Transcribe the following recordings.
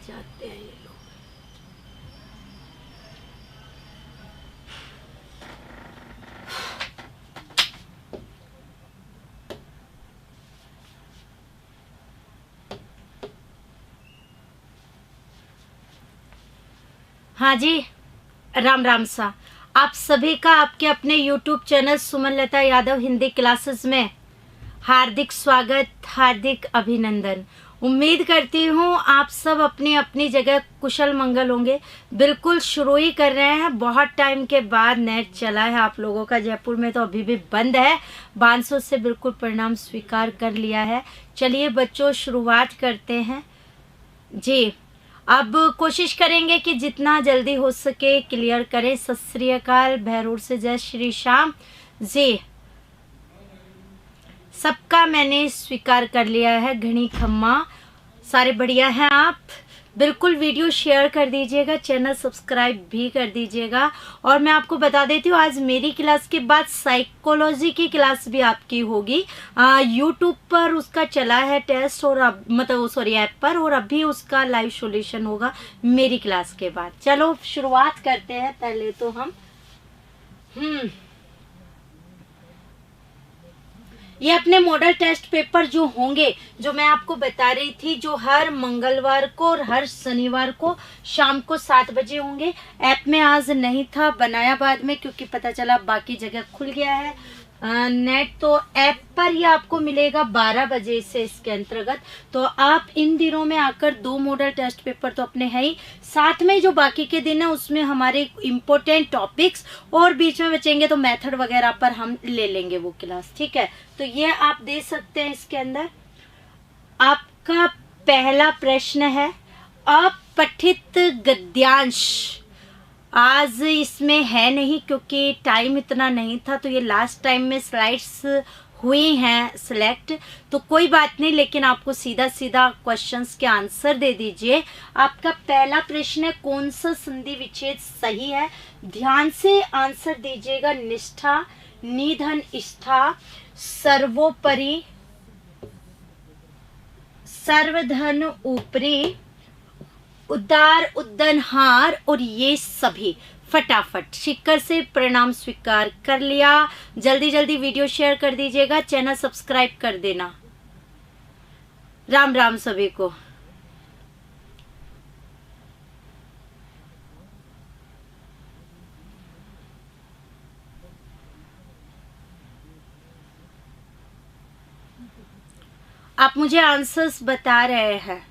जाते हैं ये लोग। हाँ जी, राम राम सा। आप सभी का आपके अपने YouTube चैनल सुमन लता यादव हिंदी क्लासेस में हार्दिक स्वागत, हार्दिक अभिनंदन। उम्मीद करती हूँ आप सब अपनी अपनी जगह कुशल मंगल होंगे। बिल्कुल शुरू ही कर रहे हैं, बहुत टाइम के बाद नेट चला है आप लोगों का। जयपुर में तो अभी भी बंद है। बांसों से बिल्कुल परिणाम स्वीकार कर लिया है। चलिए बच्चों, शुरुआत करते हैं जी। अब कोशिश करेंगे कि जितना जल्दी हो सके क्लियर करें। सत श्री अकाल, भैरूर से जय श्री श्याम जी। सबका मैंने स्वीकार कर लिया है। घनी खम्मा, सारे बढ़िया हैं आप। बिल्कुल वीडियो शेयर कर दीजिएगा, चैनल सब्सक्राइब भी कर दीजिएगा। और मैं आपको बता देती हूँ, आज मेरी क्लास के बाद साइकोलॉजी की क्लास भी आपकी होगी। यूट्यूब पर उसका चला है टेस्ट, और अब मतलब सॉरी ऐप पर, और अभी उसका लाइव सॉल्यूशन होगा मेरी क्लास के बाद। चलो शुरुआत करते हैं। पहले तो हम ये अपने मॉडल टेस्ट पेपर जो होंगे, जो मैं आपको बता रही थी, जो हर मंगलवार को और हर शनिवार को शाम को 7 बजे होंगे। ऐप में आज नहीं था, बनाया बाद में, क्योंकि पता चला बाकी जगह खुल गया है नेट। तो ऐप पर ही आपको मिलेगा 12 बजे से इसके अंतर्गत। तो आप इन दिनों में आकर 2 मॉडल टेस्ट पेपर तो अपने है ही, साथ में जो बाकी के दिन है उसमें हमारे इम्पोर्टेंट टॉपिक्स और बीच में बचेंगे तो मेथड वगैरह पर हम ले लेंगे वो क्लास, ठीक है। तो ये आप दे सकते हैं। इसके अंदर आपका पहला प्रश्न है अपठित गद्यांश। आज इसमें है नहीं क्योंकि टाइम इतना नहीं था, तो ये लास्ट टाइम में स्लाइड्स हुई हैं सिलेक्ट, तो कोई बात नहीं, लेकिन आपको सीधा सीधा क्वेश्चंस के आंसर दे दीजिए। आपका पहला प्रश्न है, कौन सा संधि विच्छेद सही है? ध्यान से आंसर दीजिएगा। निष्ठा, निधन स्था, सर्वोपरि, सर्वधन ऊपरी, उदार उद्दनहार, और ये सभी। फटाफट शिकर से परिणाम स्वीकार कर लिया। जल्दी जल्दी वीडियो शेयर कर दीजिएगा, चैनल सब्सक्राइब कर देना। राम राम सभी को। आप मुझे आंसर्स बता रहे हैं।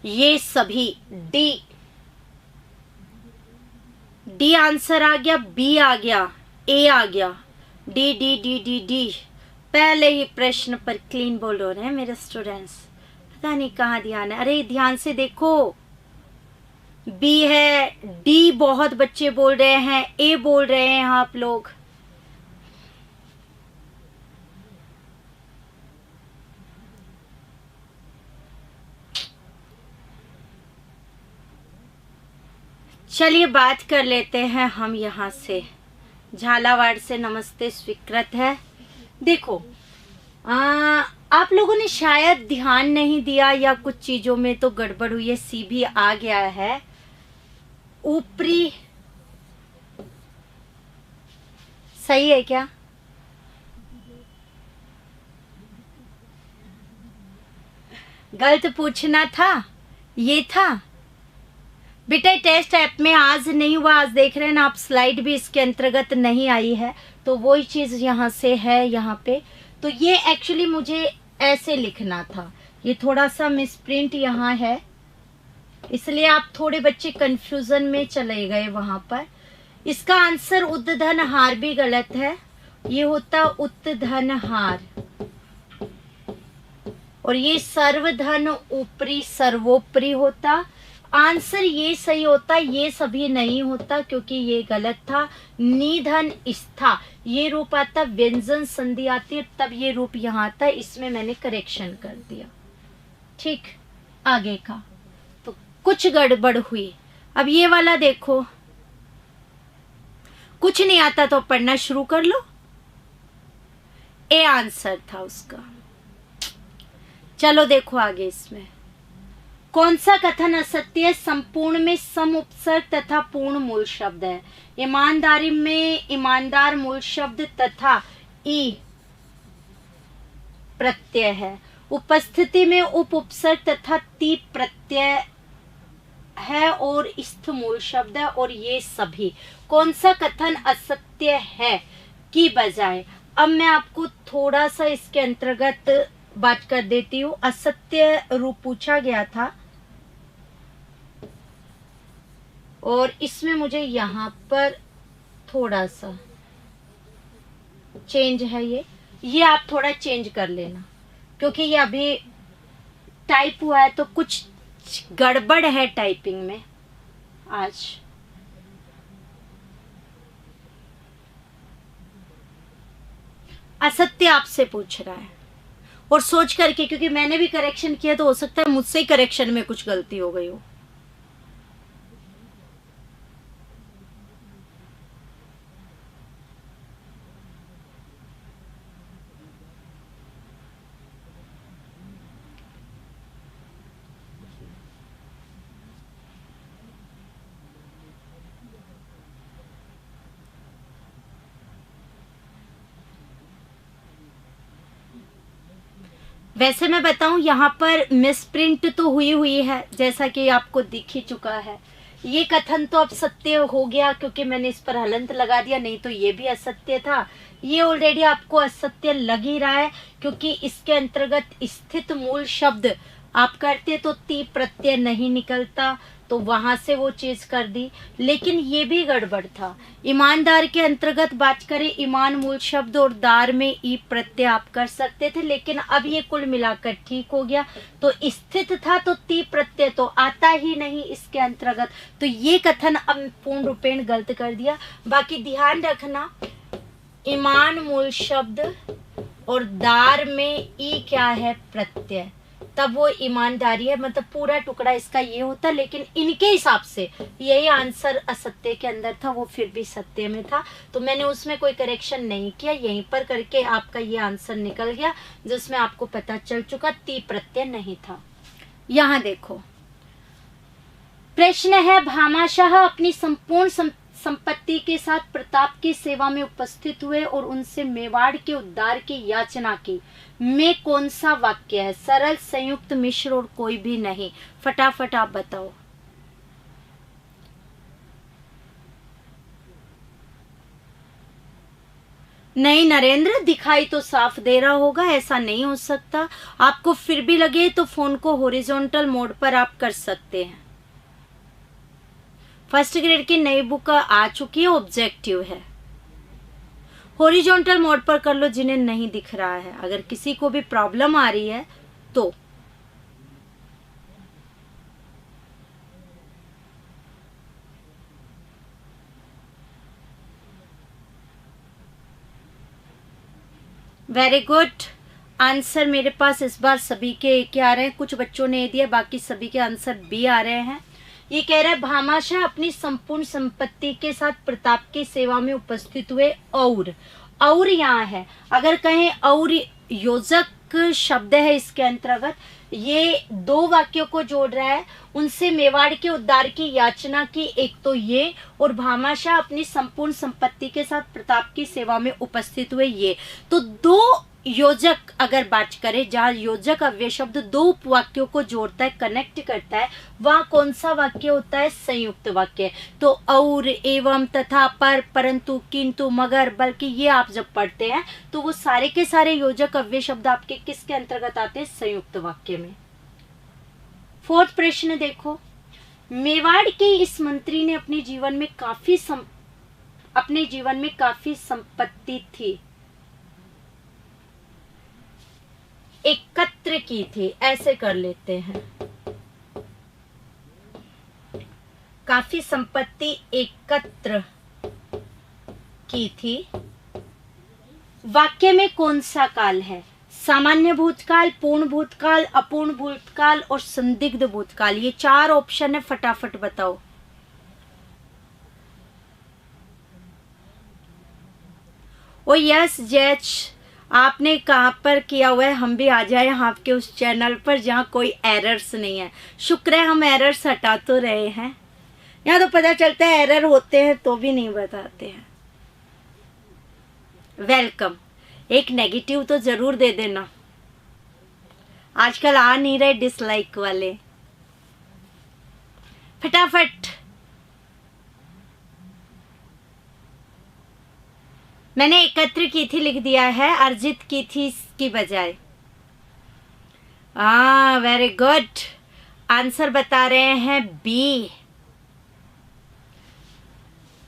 ये सभी डी आंसर आ गया, बी आ गया, ए आ गया, D D D D D. पहले ही प्रश्न पर क्लीन बोल रहे हैं मेरे स्टूडेंट्स। पता नहीं कहाँ ध्यान है। अरे ध्यान से देखो, बी है, डी बहुत बच्चे बोल रहे हैं, ए बोल रहे हैं आप लोग। चलिए बात कर लेते हैं हम यहाँ से। झालावाड़ से नमस्ते स्वीकृत है। देखो आप लोगों ने शायद ध्यान नहीं दिया या कुछ चीजों में तो गड़बड़ हुई है। सी भी आ गया है। ऊपरी सही है क्या? गलत पूछना था, ये था बेटा। टेस्ट ऐप में आज नहीं हुआ, आज देख रहे हैं ना आप, स्लाइड भी इसके अंतर्गत नहीं आई है, तो वही चीज यहाँ से है यहाँ पे। तो ये एक्चुअली मुझे ऐसे लिखना था, ये थोड़ा सा मिसप्रिंट यहाँ है, इसलिए आप थोड़े बच्चे कंफ्यूजन में चले गए वहां पर। इसका आंसर उद्दधनहार भी गलत है, ये होता उत्तधनहार, और ये सर्वधन ऊपरी सर्वोपरि होता। आंसर ये सही होता, ये सभी नहीं होता क्योंकि ये गलत था। निधन स्था, ये रूप आता, व्यंजन संधि आती है तब ये रूप यहाँ आता। इसमें मैंने करेक्शन कर दिया, ठीक। आगे का तो कुछ गड़बड़ हुई। अब ये वाला देखो, कुछ नहीं आता तो पढ़ना शुरू कर लो। ए आंसर था उसका। चलो देखो आगे, इसमें कौन सा कथन असत्य है? संपूर्ण में सम उपसर्ग तथा पूर्ण मूल शब्द है। ईमानदारी में ईमानदार मूल शब्द तथा ई प्रत्यय है। उपस्थिति में उप उपसर्ग तथा ती प्रत्यय है और स्थ मूल शब्द है। और ये सभी कौन सा कथन असत्य है की बजाय, अब मैं आपको थोड़ा सा इसके अंतर्गत बात कर देती हूँ। असत्य रूप पूछा गया था और इसमें मुझे यहाँ पर थोड़ा सा चेंज है। ये आप थोड़ा चेंज कर लेना क्योंकि ये अभी टाइप हुआ है तो कुछ गड़बड़ है टाइपिंग में आज। असत्य आपसे पूछ रहा है और सोच करके, क्योंकि मैंने भी करेक्शन किया तो हो सकता है मुझसे ही करेक्शन में कुछ गलती हो गई हो। वैसे मैं बताऊं, यहाँ पर मिसप्रिंट तो हुई है जैसा कि आपको दिख ही चुका है। ये कथन तो अब सत्य हो गया क्योंकि मैंने इस पर हलंत लगा दिया, नहीं तो ये भी असत्य था। ये ऑलरेडी आपको असत्य लग ही रहा है क्योंकि इसके अंतर्गत स्थित मूल शब्द आप करते तो ती प्रत्यय नहीं निकलता, तो वहां से वो चीज कर दी। लेकिन ये भी गड़बड़ था। ईमानदार के अंतर्गत बात करें, ईमान मूल शब्द और दार में ई प्रत्यय आप कर सकते थे, लेकिन अब ये कुल मिलाकर ठीक हो गया। तो स्थित था तो ती प्रत्यय तो आता ही नहीं इसके अंतर्गत, तो ये कथन अब पूर्ण रूपेण गलत कर दिया। बाकी ध्यान रखना, ईमान मूल शब्द और दार में ई क्या है? प्रत्यय, तब वो ईमानदारी है। मतलब पूरा टुकड़ा इसका ये होता, लेकिन इनके हिसाब से यही आंसर असत्य के अंदर था, वो फिर भी सत्य में था, तो मैंने उसमें कोई करेक्शन नहीं किया। यहीं पर करके आपका ये आंसर निकल गया जिसमें आपको पता चल चुका ती प्रत्यय नहीं था। यहाँ देखो प्रश्न है, भामाशाह अपनी संपूर्ण संपत्ति के साथ प्रताप की सेवा में उपस्थित हुए और उनसे मेवाड़ के उद्धार की याचना की, में कौन सा वाक्य है? सरल, संयुक्त, मिश्र और कोई भी नहीं। फटाफट आप बताओ। नहीं नरेंद्र, दिखाई तो साफ दे रहा होगा, ऐसा नहीं हो सकता। आपको फिर भी लगे तो फोन को हॉरिजॉन्टल मोड पर आप कर सकते हैं। फर्स्ट ग्रेड की नई बुक आ चुकी है, ऑब्जेक्टिव है। हॉरिजॉन्टल मोड पर कर लो जिन्हें नहीं दिख रहा है। अगर किसी को भी प्रॉब्लम आ रही है तो वेरी गुड। आंसर मेरे पास इस बार सभी के क्या आ रहे हैं, कुछ बच्चों ने दिया, बाकी सभी के आंसर बी आ रहे हैं। ये कह रहा है भामाशाह अपनी संपूर्ण संपत्ति के साथ प्रताप की सेवा में उपस्थित हुए और यहाँ है। अगर कहें और योजक शब्द है इसके अंतर्गत, ये दो वाक्यों को जोड़ रहा है। उनसे मेवाड़ के उद्धार की याचना की, एक तो ये, और भामाशाह अपनी संपूर्ण संपत्ति के साथ प्रताप की सेवा में उपस्थित हुए, ये। तो दो योजक अगर बात करें, जहाँ योजक अव्यय शब्द दो उपवाक्यों को जोड़ता है, कनेक्ट करता है, वह कौन सा वाक्य होता है? संयुक्त वाक्य। तो और, एवं, तथा, पर, परंतु, किंतु, मगर, बल्कि ये आप जब पढ़ते हैं तो वो सारे के सारे योजक अव्यय शब्द आपके किसके अंतर्गत आते हैं? संयुक्त वाक्य में। फोर्थ प्रश्न देखो, मेवाड़ के इस मंत्री ने अपने जीवन में काफी संपत्ति थी, एकत्र की थी, ऐसे कर लेते हैं। काफी संपत्ति एकत्र की थी। वाक्य में कौन सा काल है? सामान्य भूतकाल, पूर्ण भूतकाल, अपूर्ण भूतकाल और संदिग्ध भूतकाल। ये चार ऑप्शन है, फटाफट बताओ। ओ यस जैच, आपने कहाँ पर किया हुआ है, हम भी आ जाए आपके उस चैनल पर जहाँ कोई एरर्स नहीं है। शुक्र है हम एरर्स हटा तो रहे हैं, यहाँ तो पता चलता है एरर होते हैं तो भी नहीं बताते हैं। वेलकम। एक नेगेटिव तो जरूर दे देना, आजकल आ नहीं रहे डिसलाइक वाले, फटाफट। मैंने एकत्र की थी लिख दिया है, अर्जित की थी इसकी बजाय। Very good. आंसर बता रहे हैं बी।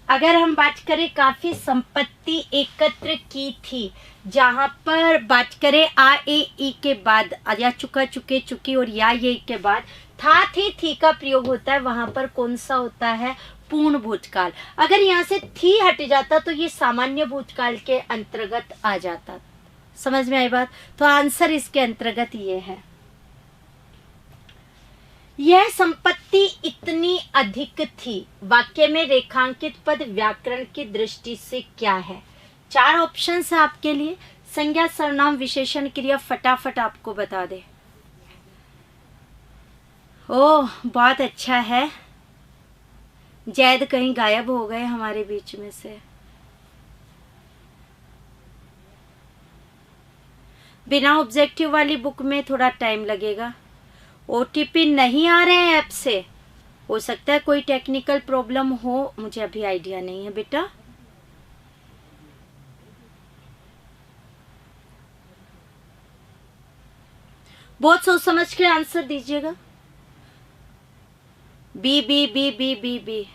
अगर हम बात करें काफी संपत्ति एकत्र की थी, जहां पर बात करें आ ए ई के बाद या चुका चुके चुकी और या ये के बाद था थी का प्रयोग होता है, वहां पर कौन सा होता है, पूर्ण भूतकाल। अगर यहाँ से थी हट जाता तो ये सामान्य भूतकाल के अंतर्गत आ जाता। समझ में आई बात? तो आंसर इसके अंतर्गत ये है। यह संपत्ति इतनी अधिक थी, वाक्य में रेखांकित पद व्याकरण की दृष्टि से क्या है? 4 ऑप्शन है आपके लिए, संज्ञा, सर्वनाम, विशेषण, क्रिया। फटाफट आपको बता दे। ओह बहुत अच्छा है। जैद कहीं गायब हो गए हमारे बीच में से। बिना ऑब्जेक्टिव वाली बुक में थोड़ा टाइम लगेगा। ओटीपी नहीं आ रहे हैं ऐप से, हो सकता है कोई टेक्निकल प्रॉब्लम हो, मुझे अभी आइडिया नहीं है बेटा। बहुत सोच समझ के आंसर दीजिएगा। B B B B B B.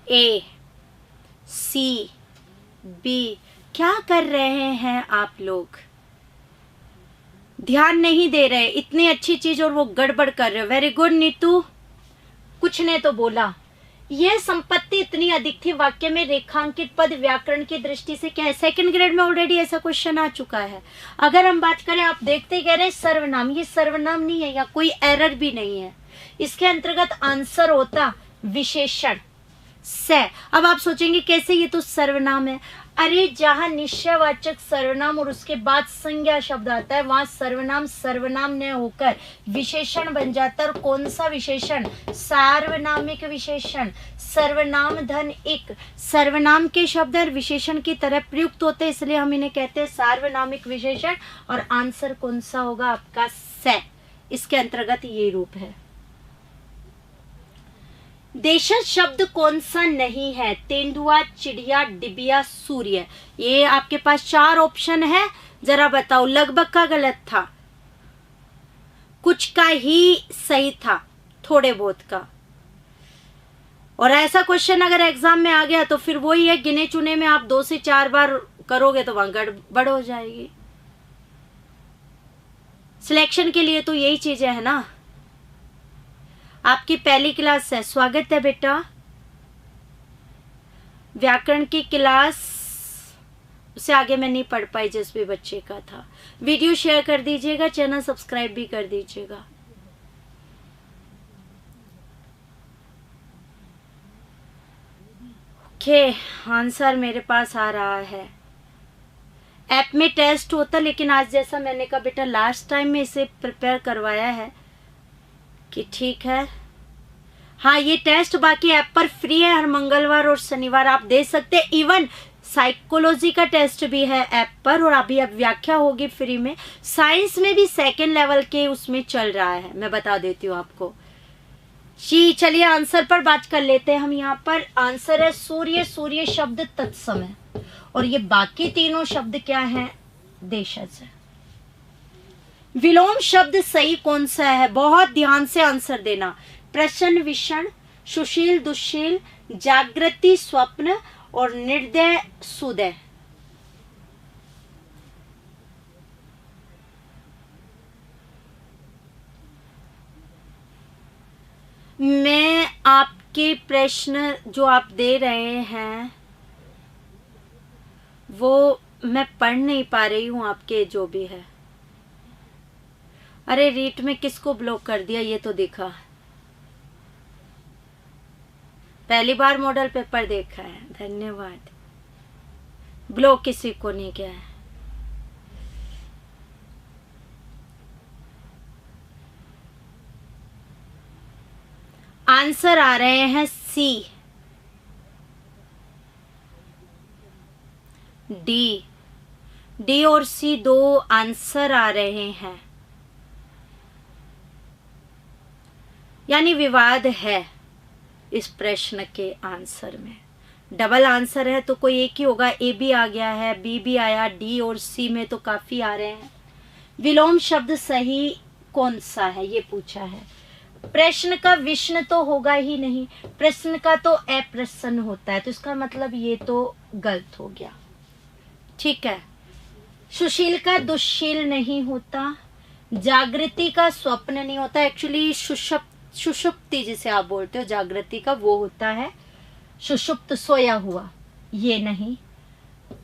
A C B. क्या कर रहे हैं आप लोग? ध्यान नहीं दे रहे, इतनी अच्छी चीज और वो गड़बड़ कर रहे हो। वेरी गुड नीतू, कुछ ने तो बोला। यह संपत्ति इतनी अधिक थी, वाक्य में रेखांकित पद व्याकरण की दृष्टि से क्या है? सेकंड ग्रेड में ऑलरेडी ऐसा क्वेश्चन आ चुका है। अगर हम बात करें, आप देखते कह रहे हैं सर्वनाम, ये सर्वनाम नहीं है या कोई एरर भी नहीं है। इसके अंतर्गत आंसर होता विशेषण से। अब आप सोचेंगे कैसे, ये तो सर्वनाम है। अरे जहां निश्चयवाचक सर्वनाम और उसके बाद संज्ञा शब्द आता है, वहां सर्वनाम सर्वनाम न होकर विशेषण बन जाता है। और कौन सा विशेषण? सार्वनामिक विशेषण। सर्वनाम धन एक, सर्वनाम के शब्द और विशेषण की तरह प्रयुक्त होते हैं, इसलिए हम इन्हें कहते हैं सार्वनामिक विशेषण। और आंसर कौन सा होगा आपका? से। इसके अंतर्गत ये रूप है। देशज शब्द कौन सा नहीं है? तेंदुआ, चिड़िया, डिबिया, सूर्य। ये आपके पास 4 ऑप्शन है, जरा बताओ। लगभग का गलत था, कुछ का ही सही था, थोड़े बहुत का। और ऐसा क्वेश्चन अगर एग्जाम में आ गया तो फिर वही है, गिने चुने में आप 2 से 4 बार करोगे तो वहां गड़बड़ हो जाएगी। सिलेक्शन के लिए तो यही चीजें है ना। आपकी पहली क्लास है, स्वागत है बेटा। व्याकरण की क्लास उससे आगे मैं नहीं पढ़ पाई जिस भी बच्चे का था। वीडियो शेयर कर दीजिएगा, चैनल सब्सक्राइब भी कर दीजिएगा। ओके, आंसर मेरे पास आ रहा है। ऐप में टेस्ट होता, लेकिन आज जैसा मैंने कहा बेटा लास्ट टाइम में इसे प्रिपेयर करवाया है कि ठीक है। हाँ, ये टेस्ट बाकी ऐप पर फ्री है, हर मंगलवार और शनिवार आप दे सकते हैं। इवन साइकोलॉजी का टेस्ट भी है ऐप पर, और अभी अब व्याख्या होगी फ्री में। साइंस में भी 2nd लेवल के उसमें चल रहा है, मैं बता देती हूँ आपको जी। चलिए आंसर पर बात कर लेते हैं हम। यहाँ पर आंसर है सूर्य। सूर्य शब्द तत्सम है, और ये बाकी तीनों शब्द क्या है? देशज है। विलोम शब्द सही कौन सा है? बहुत ध्यान से आंसर देना। प्रश्न, विषण, सुशील, दुशील, जागृति, स्वप्न और निर्दय, सुदय। मैं आपके प्रश्न जो आप दे रहे हैं वो मैं पढ़ नहीं पा रही हूं, आपके जो भी है। अरे रीट में किसको ब्लॉक कर दिया, ये तो देखा। पहली बार मॉडल पेपर देखा है, धन्यवाद। ब्लॉक किसी को नहीं किया है। आंसर आ रहे हैं सी, डी। डी और सी दो आंसर आ रहे हैं, यानी विवाद है इस प्रश्न के आंसर में। डबल आंसर है तो कोई एक ही होगा, ए भी आ गया है, बी भी आया, डी और सी में तो काफी आ रहे हैं। विलोम शब्द सही कौन सा है ये पूछा है। प्रश्न का विष्ण तो होगा ही नहीं, प्रश्न का तो अप्रसन्न होता है, तो इसका मतलब ये तो गलत हो गया। ठीक है। सुशील का दुश्शील नहीं होता, जागृति का स्वप्न नहीं होता। एक्चुअली सुषुप्ति जिसे आप बोलते हो जागृति का, वो होता है सुषुप्त, सोया हुआ, ये नहीं।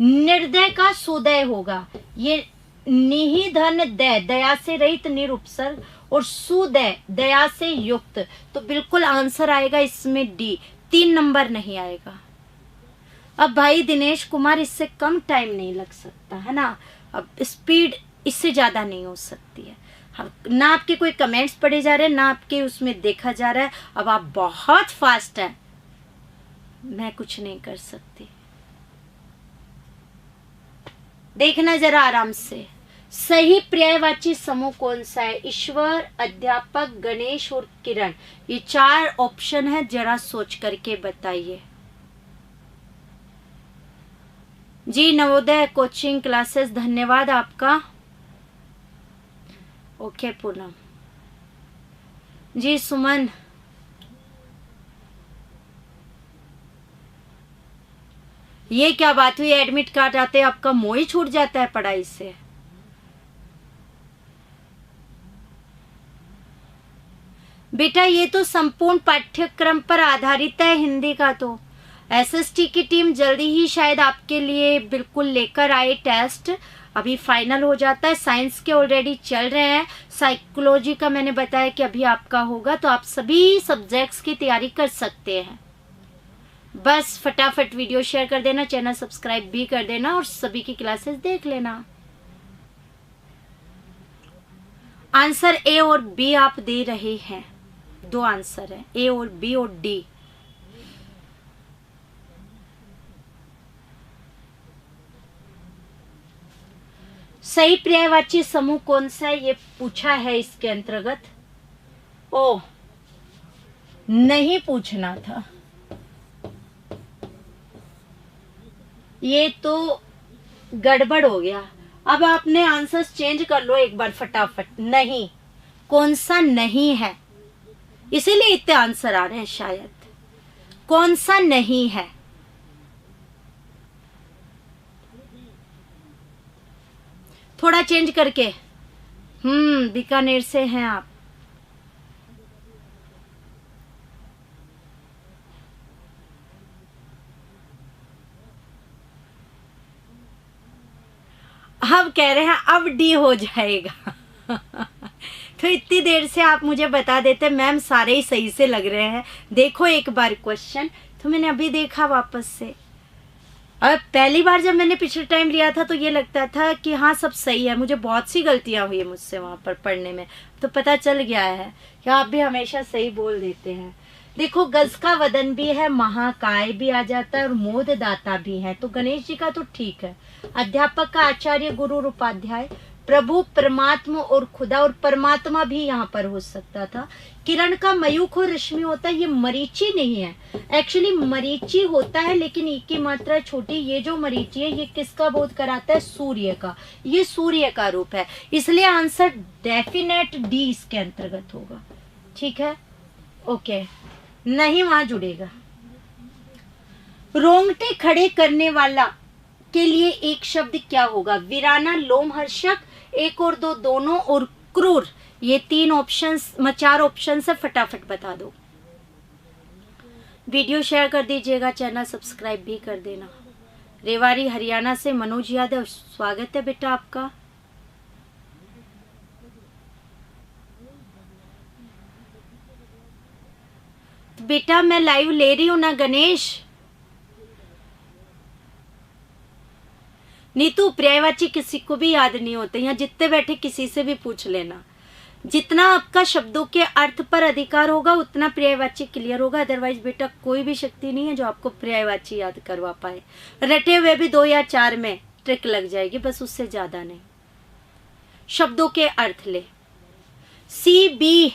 निर्दय का सुदय होगा, ये निहिधन दय, दया से रहित निरुपसर्ग, और सुदय दया से युक्त, तो बिल्कुल आंसर आएगा इसमें डी। 3 नंबर नहीं आएगा। अब भाई दिनेश कुमार इससे कम टाइम नहीं लग सकता है ना, अब स्पीड इससे ज्यादा नहीं हो सकती है। ना आपके कोई कमेंट्स पढ़े जा रहे हैं, ना आपके उसमें देखा जा रहा है। अब आप बहुत फास्ट हैं, मैं कुछ नहीं कर सकती। देखना जरा आराम से। सही पर्यायवाची समूह कौन सा है। ईश्वर, अध्यापक, गणेश और किरण, ये 4 ऑप्शन है, जरा सोच करके बताइए जी। नवोदय कोचिंग क्लासेस, धन्यवाद आपका। ओके पूनम जी। सुमन, ये क्या बात हुई, एडमिट कार्ड आते आपका मोह ही छूट जाता है पढ़ाई से। बेटा ये तो संपूर्ण पाठ्यक्रम पर आधारित है हिंदी का, तो एसएसटी की टीम जल्दी ही शायद आपके लिए बिल्कुल लेकर आए टेस्ट। अभी फाइनल हो जाता है, साइंस के ऑलरेडी चल रहे हैं, साइकोलॉजी का मैंने बताया कि अभी आपका होगा, तो आप सभी सब्जेक्ट्स की तैयारी कर सकते हैं। बस फटाफट वीडियो शेयर कर देना, चैनल सब्सक्राइब भी कर देना और सभी की क्लासेस देख लेना। आंसर ए और बी आप दे रहे हैं, 2 आंसर है, ए और बी और डी। सही पर्यायवाची समूह कौन सा है ये पूछा है इसके अंतर्गत। ओ नहीं पूछना था, ये तो गड़बड़ हो गया। अब आपने आंसर्स चेंज कर लो एक बार फटाफट। नहीं, कौन सा नहीं है, इसीलिए इतने आंसर आ रहे हैं शायद। कौन सा नहीं है, थोड़ा चेंज करके। बीकानेर से हैं आप। अब कह रहे हैं अब डी हो जाएगा तो इतनी देर से आप मुझे बता देते मैम सारे ही सही से लग रहे हैं, देखो एक बार क्वेश्चन। तो मैंने अभी देखा वापस से। अब पहली बार जब मैंने पिछले टाइम लिया था तो ये लगता था कि हाँ सब सही है, मुझे बहुत सी गलतियां हुई मुझसे वहां पर पढ़ने में, तो पता चल गया है कि आप भी हमेशा सही बोल देते हैं। देखो गज का वदन भी है, महाकाय भी आ जाता है और मोददाता भी है, तो गणेश जी का तो ठीक है। अध्यापक का आचार्य, गुरु और उपाध्याय, प्रभु, परमात्मा और खुदा, और परमात्मा भी यहाँ पर हो सकता था। किरण का मयूख और रश्मि होता है, ये मरीची नहीं है। एक्चुअली मरीची होता है लेकिन ई की मात्रा छोटी। ये जो मरीची है ये किसका बोध कराता है, सूर्य का। ये सूर्य का रूप है, इसलिए आंसर डेफिनेट डी इसके अंतर्गत होगा। ठीक है, ओके, नहीं वहां जुड़ेगा। रोंगटे खड़े करने वाला के लिए एक शब्द क्या होगा। वीराना, लोमहर्षक, 1 और 2 दोनों, और क्रूर। ये 3 ऑप्शंस, 4 ऑप्शन से फटाफट बता दो। वीडियो शेयर कर दीजिएगा, चैनल सब्सक्राइब भी कर देना। रेवाड़ी हरियाणा से मनोज यादव, स्वागत है बेटा आपका। बेटा मैं लाइव ले रही हूं ना गणेश। नीतू, पर्यायवाची किसी को भी याद नहीं होते, यहाँ जितने बैठे किसी से भी पूछ लेना। जितना आपका शब्दों के अर्थ पर अधिकार होगा उतना पर्यायवाची क्लियर होगा। अदरवाइज बेटा कोई भी शक्ति नहीं है जो आपको पर्यायवाची याद करवा पाए। रटे हुए भी 2 या 4 में ट्रिक लग जाएगी, बस उससे ज्यादा नहीं। शब्दों के अर्थ ले। सी बी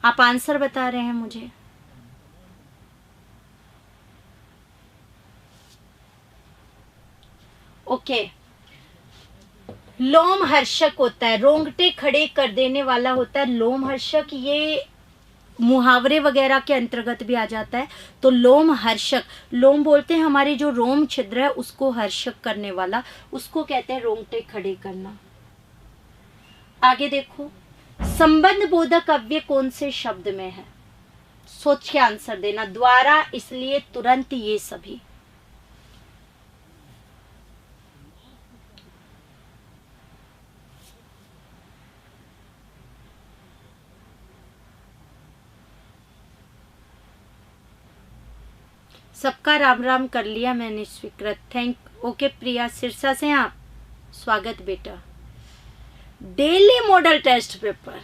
आप आंसर बता रहे हैं मुझे। ओके, लोमहर्षक होता है, रोंगटे खड़े कर देने वाला होता है लोमहर्षक। ये मुहावरे वगैरह के अंतर्गत भी आ जाता है। तो लोमहर्षक, लोम बोलते हैं हमारी जो रोम छिद्र है उसको हर्षक करने वाला, उसको कहते हैं रोंगटे खड़े करना। आगे देखो, संबंध बोधक अव्यय कौन से शब्द में है? सोच के आंसर देना। द्वारा, इसलिए, तुरंत, ये सभी। सबका राम राम कर लिया मैंने स्वीकृत। थैंक। ओके प्रिया सिरसा से आप, स्वागत बेटा। डेली मॉडल टेस्ट पेपर,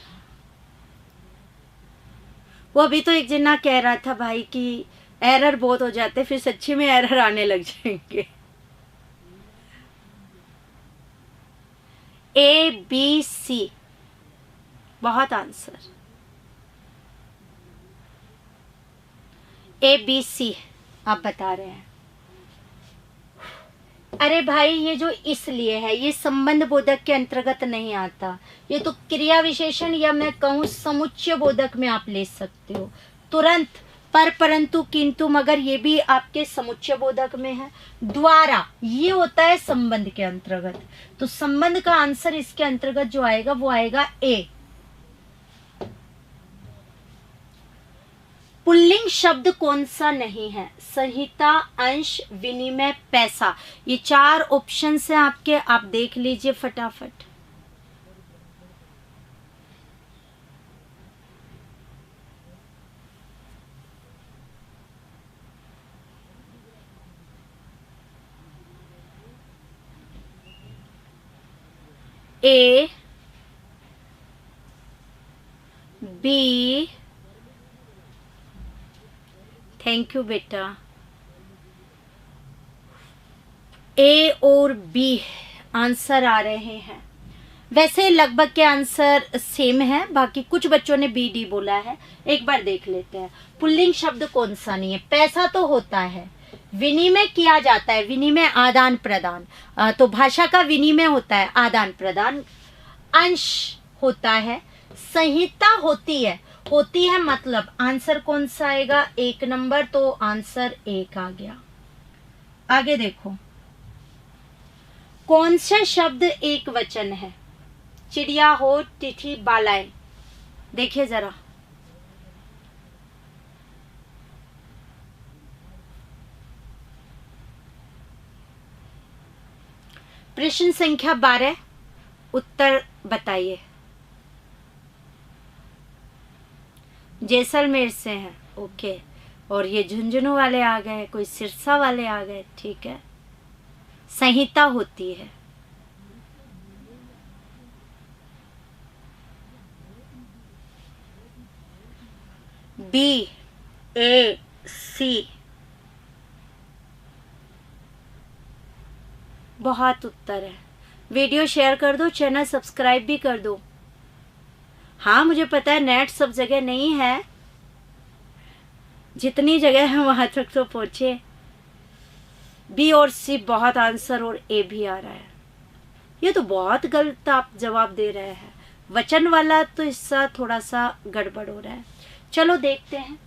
वो अभी तो एक जना कह रहा था भाई कि एरर बहुत हो जाते, फिर सच्ची में एरर आने लग जाएंगे। ए बी सी, बहुत आंसर। ए बी सी आप बता रहे हैं। अरे भाई ये जो इसलिए है, ये संबंध बोधक के अंतर्गत नहीं आता। ये तो क्रिया विशेषण या मैं कहूँ समुच्चय बोधक में आप ले सकते हो। तुरंत, पर, परंतु, किंतु, मगर ये भी आपके समुच्चय बोधक में है। द्वारा ये होता है संबंध के अंतर्गत। तो संबंध का आंसर इसके अंतर्गत जो आएगा वो आएगा ए। पुल्लिंग शब्द कौन सा नहीं है? संहिता, अंश, विनिमय, पैसा। ये 4 ऑप्शन है आपके, आप देख लीजिए फटाफट। ए, बी, थैंक यू बेटा। ए और बी आंसर आ रहे हैं। वैसे लगभग के आंसर सेम है, बाकी कुछ बच्चों ने बी डी बोला है। एक बार देख लेते हैं। पुल्लिंग शब्द कौन सा नहीं है? पैसा तो होता है, विनिमय किया जाता है, विनिमय आदान प्रदान, तो भाषा का विनिमय होता है, आदान प्रदान। अंश होता है, संहिता होती है मतलब आंसर कौन सा आएगा? 1 नंबर, तो आंसर 1 आ गया। आगे देखो, कौन सा शब्द एक वचन है? चिड़िया हो, तिथि, बालाएं। देखिए जरा, प्रश्न संख्या 12, उत्तर बताइए। जैसलमेर से हैं, ओके। और ये झुंझुनू वाले आ गए, कोई सिरसा वाले आ गए, ठीक है। संहिता होती है। बी, ए, सी, बहुत उत्तर है। वीडियो शेयर कर दो, चैनल सब्सक्राइब भी कर दो। हाँ मुझे पता है नेट सब जगह नहीं है, जितनी जगह है वहां तक तो पहुंचे। बी और सी बहुत आंसर, और ए भी आ रहा है। ये तो बहुत गलत आप जवाब दे रहे हैं। वचन वाला तो हिस्सा थोड़ा सा गड़बड़ हो रहा है। चलो देखते हैं।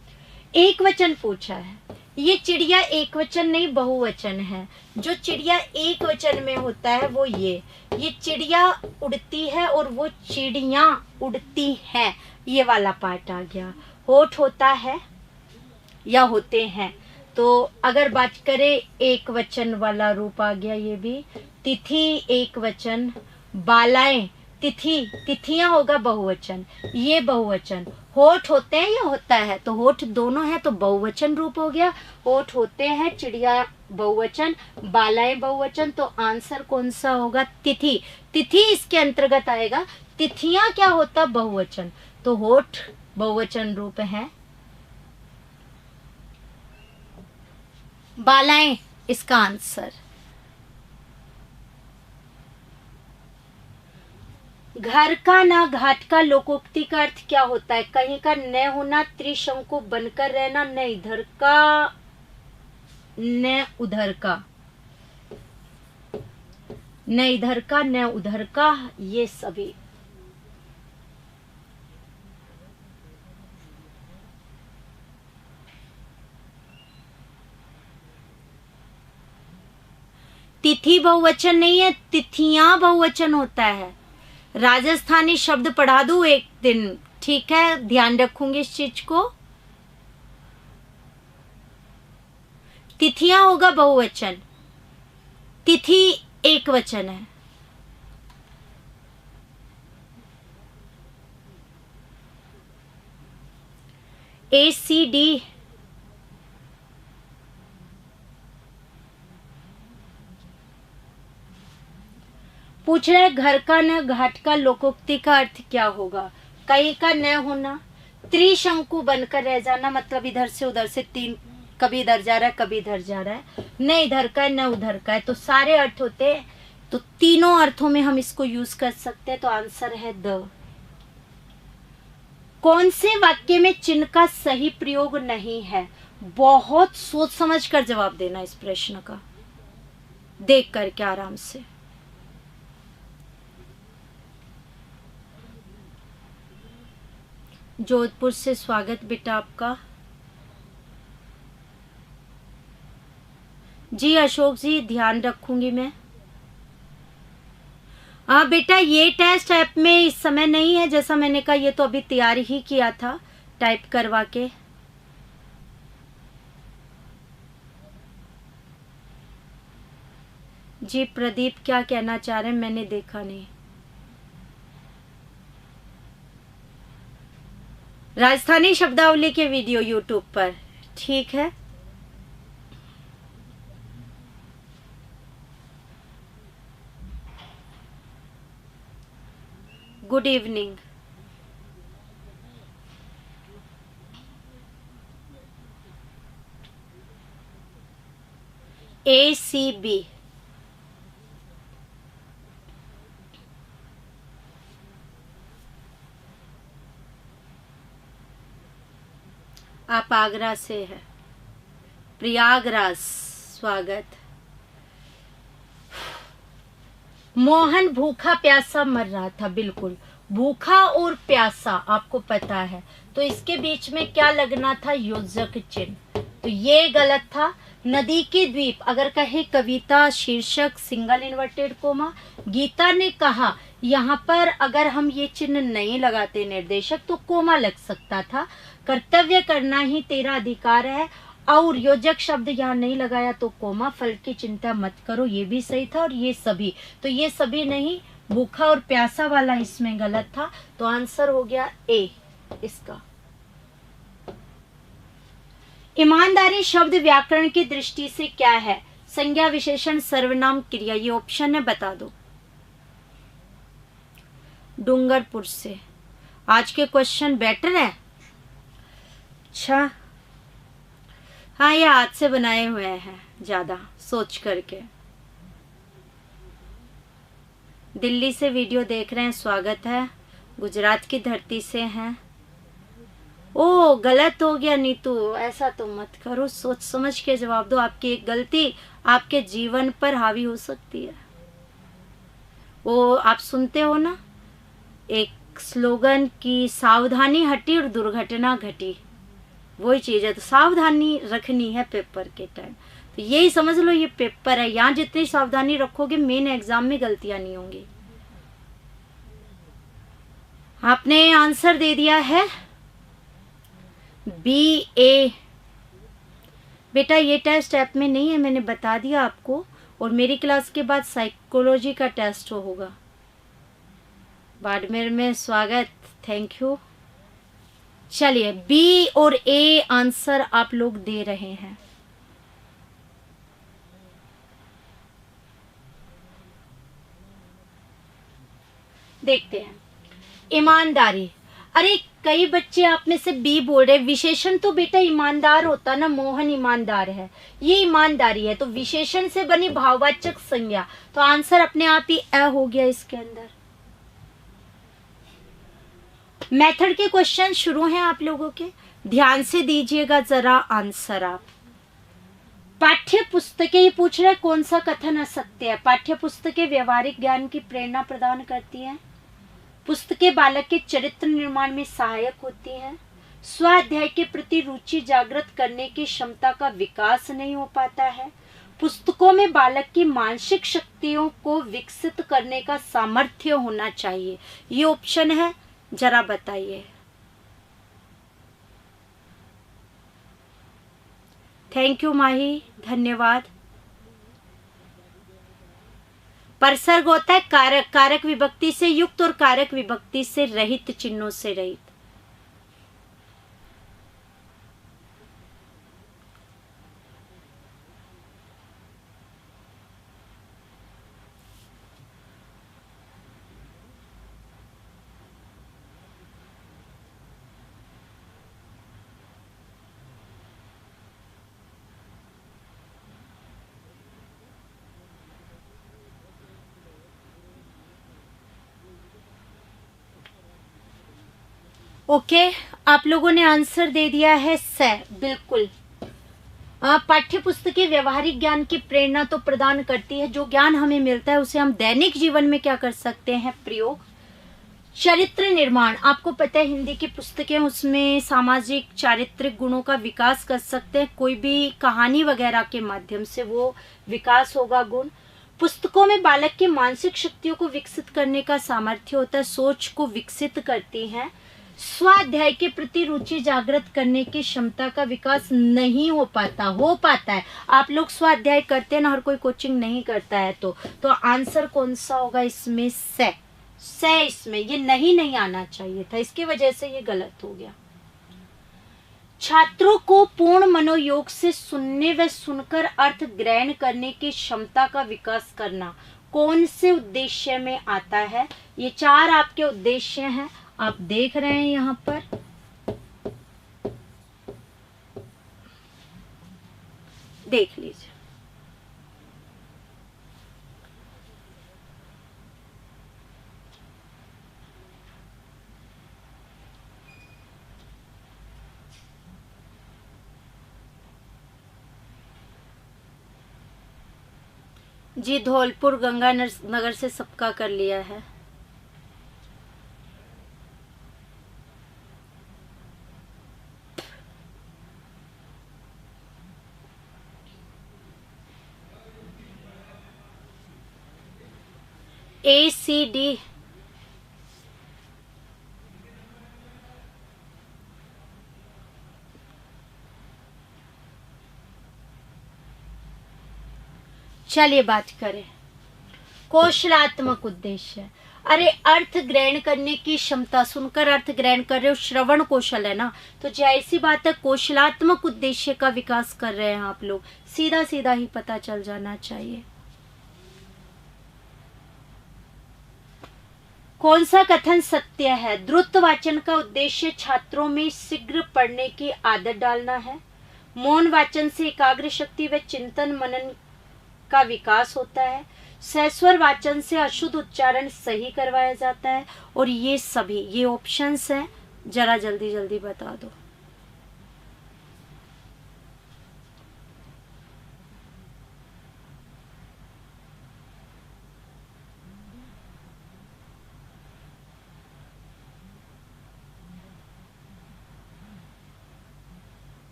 एक वचन पूछा है। ये चिड़िया एक वचन नहीं बहुवचन है। जो चिड़िया एक वचन में होता है वो ये चिड़िया उड़ती है और वो चिड़िया उड़ती हैं, ये वाला पार्ट आ गया। होठ होता है या होते हैं, तो अगर बात करें एक वचन वाला रूप आ गया ये भी। तिथि एक वचन, बालाएं तिथि, तिथियां होगा बहुवचन, ये बहुवचन। होठ होते हैं या होता है, तो होठ दोनों है तो बहुवचन रूप हो गया। होठ होते हैं, चिड़िया बहुवचन, बालाएं बहुवचन, तो आंसर कौन सा होगा? तिथि। तिथि इसके अंतर्गत आएगा। तिथियां क्या होता? बहुवचन, तो होठ बहुवचन रूप है। बालाएं इसका आंसर। घर का ना घाट का लोकोक्ति का अर्थ क्या होता है? कहीं का न होना, त्रिशंकु बनकर रहना, न इधर का न उधर का, न इधर का न उधर का, ये सभी। तिथि बहुवचन नहीं है, तिथियां बहुवचन होता है। राजस्थानी शब्द पढ़ा दूं एक दिन, ठीक है? ध्यान रखूंगी इस चीज को। तिथियां होगा बहुवचन, तिथि एक वचन है। ACD पूछ रहे घर का न घाट का लोकोक्ति का अर्थ क्या होगा? कहीं का न होना, त्रिशंकु बनकर रह जाना, मतलब इधर से उधर से तीन, कभी इधर जा रहा है कभी इधर जा रहा है, न इधर का है न उधर का है, तो सारे अर्थ होते हैं। तो तीनों अर्थों में हम इसको यूज कर सकते हैं, तो आंसर है द। कौन से वाक्य में चिन्ह का सही प्रयोग नहीं है? बहुत सोच समझ कर जवाब देना इस प्रश्न का, देख करके आराम से। जोधपुर से स्वागत बेटा आपका। जी अशोक जी, ध्यान रखूंगी मैं। हाँ बेटा, ये टेस्ट ऐप में इस समय नहीं है, जैसा मैंने कहा ये तो अभी तैयार ही किया था टाइप करवा के। जी प्रदीप क्या कहना चाह रहे हैं, मैंने देखा नहीं। राजस्थानी शब्दावली के वीडियो यूट्यूब पर, ठीक है। Good evening. ACB आप आगरा से है। प्रयागराज, स्वागत। मोहन भूखा प्यासा मर रहा था, बिल्कुल। भूखा और प्यासा आपको पता है, तो इसके बीच में क्या लगना था? योजक चिन्ह, तो ये गलत था। नदी के द्वीप अगर कहे कविता शीर्षक सिंगल इन्वर्टेड कोमा। गीता ने कहा यहाँ पर अगर हम ये चिन्ह नहीं लगाते निर्देशक तो कोमा लग सकता था। कर्तव्य करना ही तेरा अधिकार है, और योजक शब्द यहाँ नहीं लगाया तो कोमा। फल की चिंता मत करो, ये भी सही था। और ये सभी, तो ये सभी नहीं, भूखा और प्यासा वाला इसमें गलत था, तो आंसर हो गया ए इसका। ईमानदारी शब्द व्याकरण की दृष्टि से क्या है? संज्ञा, विशेषण, सर्वनाम, क्रिया। ये ऑप्शन है, बता दो। डूंगरपुर से आज के क्वेश्चन बेटर है। अच्छा, हाँ ये हाथ से बनाए हुए हैं ज्यादा सोच करके। दिल्ली से वीडियो देख रहे हैं, स्वागत है। गुजरात की धरती से हैं। ओ गलत हो गया नीतू, ऐसा तो मत करो, सोच समझ के जवाब दो। आपकी एक गलती आपके जीवन पर हावी हो सकती है। वो आप सुनते हो ना एक स्लोगन की, सावधानी हटी और दुर्घटना घटी, वही चीज है। तो सावधानी रखनी है पेपर के टाइम, तो यही समझ लो ये पेपर है। यहाँ जितनी सावधानी रखोगे मेन एग्जाम में गलतियां नहीं होंगी। आपने आंसर दे दिया है BA। बेटा ये टेस्ट ऐप में नहीं है, मैंने बता दिया आपको, और मेरी क्लास के बाद साइकोलॉजी का टेस्ट होगा। बाड़मेर में स्वागत, थैंक यू। चलिए बी और ए आंसर आप लोग दे रहे हैं। देखते हैं। ईमानदारी। अरे कई बच्चे आप में से बी बोल रहे, विशेषण तो बेटा ईमानदार होता ना, मोहन ईमानदार है, ये ईमानदारी है, तो विशेषण से बनी भाववाचक संज्ञा, तो आंसर अपने आप ही अ हो गया इसके अंदर। मेथड के क्वेश्चन शुरू हैं आप लोगों के, ध्यान से दीजिएगा जरा आंसर आप। पाठ्य पुस्तकें ही पूछ रहे कौन सा कथन असत्य है। पाठ्य पुस्तकें व्यवहारिक ज्ञान की प्रेरणा प्रदान करती हैं। पुस्तकें बालक के चरित्र निर्माण में सहायक होती हैं। स्वाध्याय के प्रति रुचि जागृत करने की क्षमता का विकास नहीं हो पाता है। पुस्तकों में बालक की मानसिक शक्तियों को विकसित करने का सामर्थ्य होना चाहिए। ये ऑप्शन है, जरा बताइए। थैंक यू माही, धन्यवाद। परसर्ग होता है कारक, कारक विभक्ति से युक्त और कारक विभक्ति से रहित, चिन्हों से रहित। ओके, आप लोगों ने आंसर दे दिया है स, बिल्कुल। पाठ्य पुस्तकें व्यवहारिक ज्ञान की प्रेरणा तो प्रदान करती है, जो ज्ञान हमें मिलता है उसे हम दैनिक जीवन में क्या कर सकते हैं, प्रयोग। चरित्र निर्माण, आपको पता है हिंदी की पुस्तकें उसमें सामाजिक चारित्रिक गुणों का विकास कर सकते हैं, कोई भी कहानी वगैरह के माध्यम से वो विकास होगा गुण। पुस्तकों में बालक की मानसिक शक्तियों को विकसित करने का सामर्थ्य होता है, सोच को विकसित करती हैं। स्वाध्याय के प्रति रुचि जागृत करने की क्षमता का विकास नहीं हो पाता है। आप लोग स्वाध्याय करते हैं ना, हर कोई कोचिंग नहीं करता है, तो आंसर कौन सा होगा इसमें, से इसमें ये नहीं आना चाहिए था, इसकी वजह से ये गलत हो गया। छात्रों को पूर्ण मनोयोग से सुनने व सुनकर अर्थ ग्रहण करने की क्षमता का विकास करना कौन से उद्देश्य में आता है। ये 4 आपके उद्देश्य हैं, आप देख रहे हैं यहाँ पर। देख लीजिए। जी धौलपुर गंगानगर से सबका कर लिया है। ACD चलिए बात करें कौशलात्मक उद्देश्य। अरे अर्थ ग्रहण करने की क्षमता, सुनकर अर्थ ग्रहण कर रहे हो, श्रवण कौशल है ना, तो जैसी बात है कौशलात्मक उद्देश्य का विकास कर रहे हैं आप लोग, सीधा सीधा ही पता चल जाना चाहिए। कौन सा कथन सत्य है। द्रुत वाचन का उद्देश्य छात्रों में शीघ्र पढ़ने की आदत डालना है। मौन वाचन से एकाग्र शक्ति व चिंतन मनन का विकास होता है। सहस्वर वाचन से अशुद्ध उच्चारण सही करवाया जाता है। और ये सभी ये ऑप्शंस हैं, जरा जल्दी जल्दी बता दो।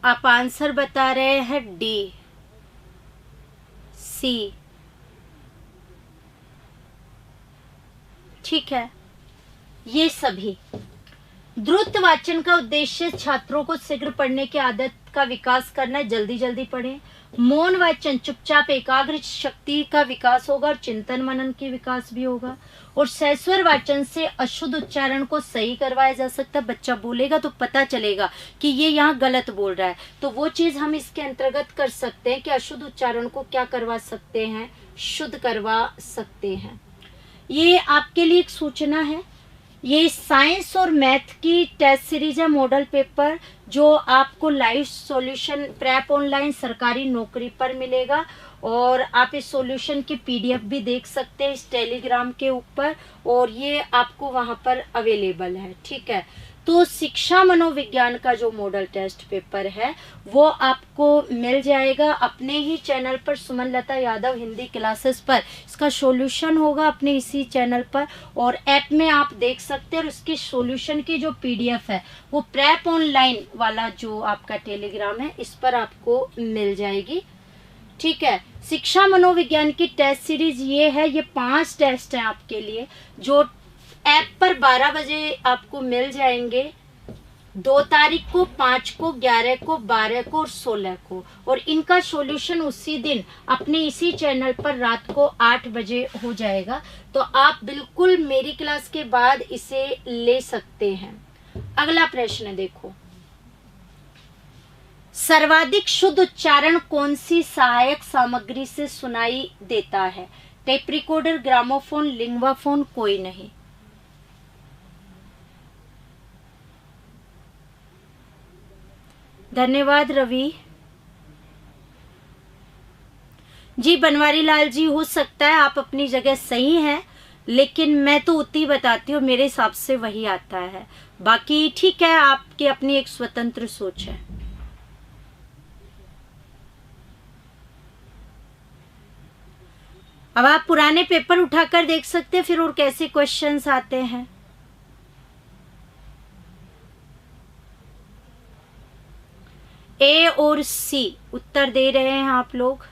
आप आंसर बता रहे हैं डी, सी। ठीक है, ये सभी द्रुत वाचन का उद्देश्य छात्रों को शीघ्र पढ़ने की आदत का विकास करना है, जल्दी जल्दी पढ़ें। मौन वाचन चुपचाप एकाग्र शक्ति का विकास होगा और चिंतन मनन की विकास भी होगा। और सहस्वर वाचन से अशुद्ध उच्चारण को सही करवाया जा सकता है। बच्चा बोलेगा तो पता चलेगा कि ये यहाँ गलत बोल रहा है, तो वो चीज हम इसके अंतर्गत कर सकते हैं कि अशुद्ध उच्चारण को क्या करवा सकते हैं, शुद्ध करवा सकते हैं। ये आपके लिए एक सूचना है। ये साइंस और मैथ की टेस्ट सीरीज है, मॉडल पेपर, जो आपको लाइव सॉल्यूशन प्रेप ऑनलाइन सरकारी नौकरी पर मिलेगा। और आप इस सॉल्यूशन की पीडीएफ भी देख सकते हैं इस टेलीग्राम के ऊपर, और ये आपको वहां पर अवेलेबल है। ठीक है, तो शिक्षा मनोविज्ञान का जो मॉडल टेस्ट पेपर है वो आपको मिल जाएगा अपने ही चैनल पर, सुमनलता यादव हिंदी क्लासेस पर। इसका सॉल्यूशन होगा अपने इसी चैनल पर, और ऐप में आप देख सकते हैं। और उसकी सॉल्यूशन की जो पीडीएफ है वो प्रेप ऑनलाइन वाला जो आपका टेलीग्राम है इस पर आपको मिल जाएगी। ठीक है, शिक्षा मनोविज्ञान की टेस्ट सीरीज ये है, ये 5 टेस्ट हैं आपके लिए जो ऐप पर 12 बजे आपको मिल जाएंगे। 2 तारीख को, 5 को, 11 को, 12 को और 16 को। और इनका सॉल्यूशन उसी दिन अपने इसी चैनल पर रात को 8 बजे हो जाएगा। तो आप बिल्कुल मेरी क्लास के बाद इसे ले सकते हैं। अगला प्रश्न देखो, सर्वाधिक शुद्ध उच्चारण कौन सी सहायक सामग्री से सुनाई देता है? टेप रिकॉर्डर, ग्रामोफोन, लिंग्वाफोन, कोई नहीं। धन्यवाद रवि जी। बनवारी लाल जी, हो सकता है आप अपनी जगह सही हैं, लेकिन मैं तो उतनी बताती हूँ, मेरे हिसाब से वही आता है। बाकी ठीक है, आपकी अपनी एक स्वतंत्र सोच है। अब आप पुराने पेपर उठाकर देख सकते हैं फिर और कैसे क्वेश्चंस आते हैं। ए और सी उत्तर दे रहे हैं आप लोग।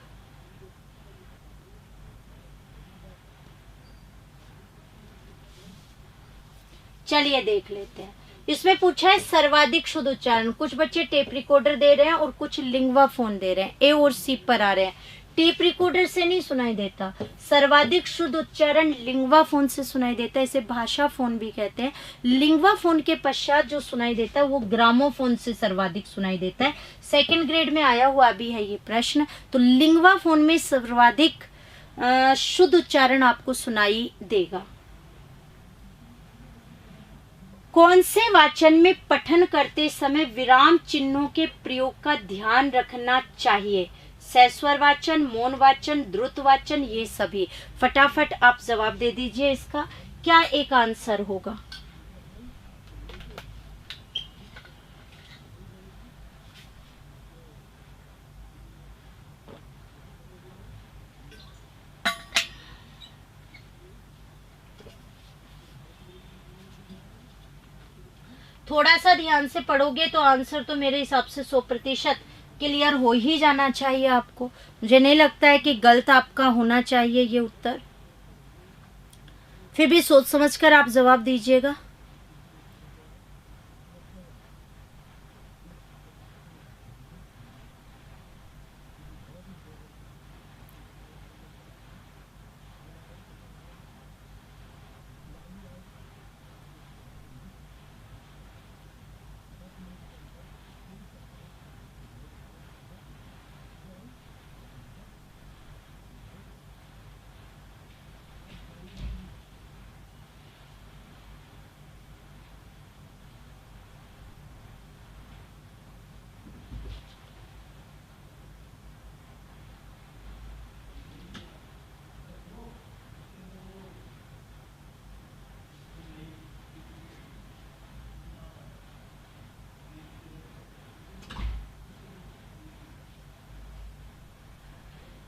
चलिए देख लेते हैं। इसमें पूछा है सर्वाधिक शुद्ध उच्चारण। कुछ बच्चे टेप रिकॉर्डर दे रहे हैं और कुछ लिंग्वा फोन दे रहे हैं। ए और सी पर आ रहे हैं। टेप रिकॉर्डर से नहीं सुनाई देता, सर्वाधिक शुद्ध उच्चारण लिंग्वा फोन से सुनाई देता है। इसे भाषा फोन भी कहते हैं। लिंग्वा फोन के पश्चात जो सुनाई देता है वो ग्रामोफोन से सर्वाधिक सुनाई देता है। सेकंड ग्रेड में आया हुआ भी है ये प्रश्न। तो लिंग्वा फोन में सर्वाधिक शुद्ध उच्चारण आपको सुनाई देगा। कौन से वाचन में पठन करते समय विराम चिन्हों के प्रयोग का ध्यान रखना चाहिए? सहस्वर वाचन, मौन वाचन, द्रुत वाचन, ये सभी। फटाफट आप जवाब दे दीजिए इसका क्या एक आंसर होगा। थोड़ा सा ध्यान से पढ़ोगे तो आंसर तो मेरे हिसाब से 100% क्लियर हो ही जाना चाहिए आपको। मुझे नहीं लगता है कि गलत आपका होना चाहिए ये उत्तर। फिर भी सोच समझकर आप जवाब दीजिएगा।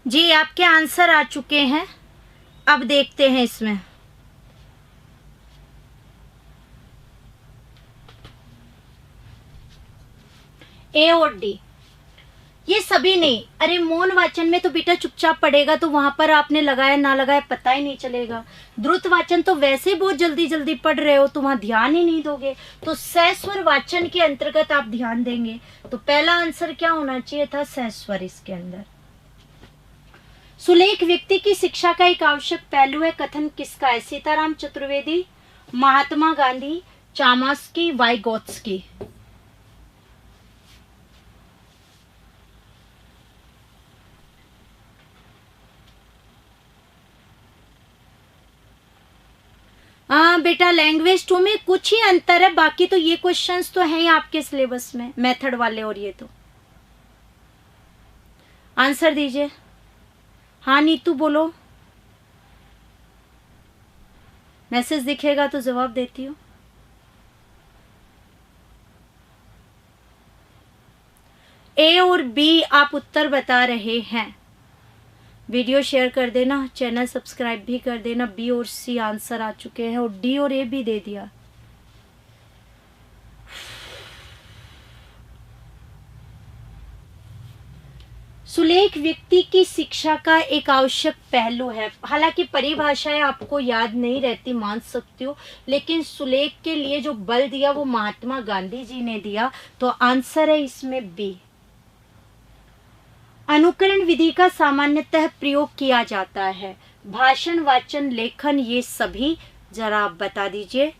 जी आपके आंसर आ चुके हैं। अब देखते हैं इसमें। ए और डी। ये सभी नहीं, अरे मौन वाचन में तो बेटा चुपचाप पढ़ेगा तो वहां पर आपने लगाया ना लगाया पता ही नहीं चलेगा। द्रुत वाचन तो वैसे ही बहुत जल्दी जल्दी पढ़ रहे हो तो वहां ध्यान ही नहीं दोगे, तो सहस्वर वाचन के अंतर्गत आप ध्यान देंगे। तो पहला आंसर क्या होना चाहिए था, सहस्वर इसके अंदर। सुलेख व्यक्ति की शिक्षा का एक आवश्यक पहलू है, कथन किसका है, सीताराम चतुर्वेदी, महात्मा गांधी, चामास्की, वाइगोत्स्की। हाँ बेटा, लैंग्वेज 2 में कुछ ही अंतर है, बाकी तो ये क्वेश्चंस तो हैं ही आपके सिलेबस में, मेथड वाले। और ये तो आंसर दीजिए। हाँ नीतू बोलो, मैसेज दिखेगा तो जवाब देती हूँ। ए और बी आप उत्तर बता रहे हैं, वीडियो शेयर कर देना, चैनल सब्सक्राइब भी कर देना। बी और सी आंसर आ चुके हैं और डी और ए भी दे दिया। सुलेख व्यक्ति की शिक्षा का एक आवश्यक पहलू है। हालांकि परिभाषाएं आपको याद नहीं रहती, मान सकती हो, लेकिन सुलेख के लिए जो बल दिया वो महात्मा गांधी जी ने दिया। तो आंसर है इसमें बी। अनुकरण विधि का सामान्यतः प्रयोग किया जाता है, भाषण, वाचन, लेखन, ये सभी। जरा आप बता दीजिए।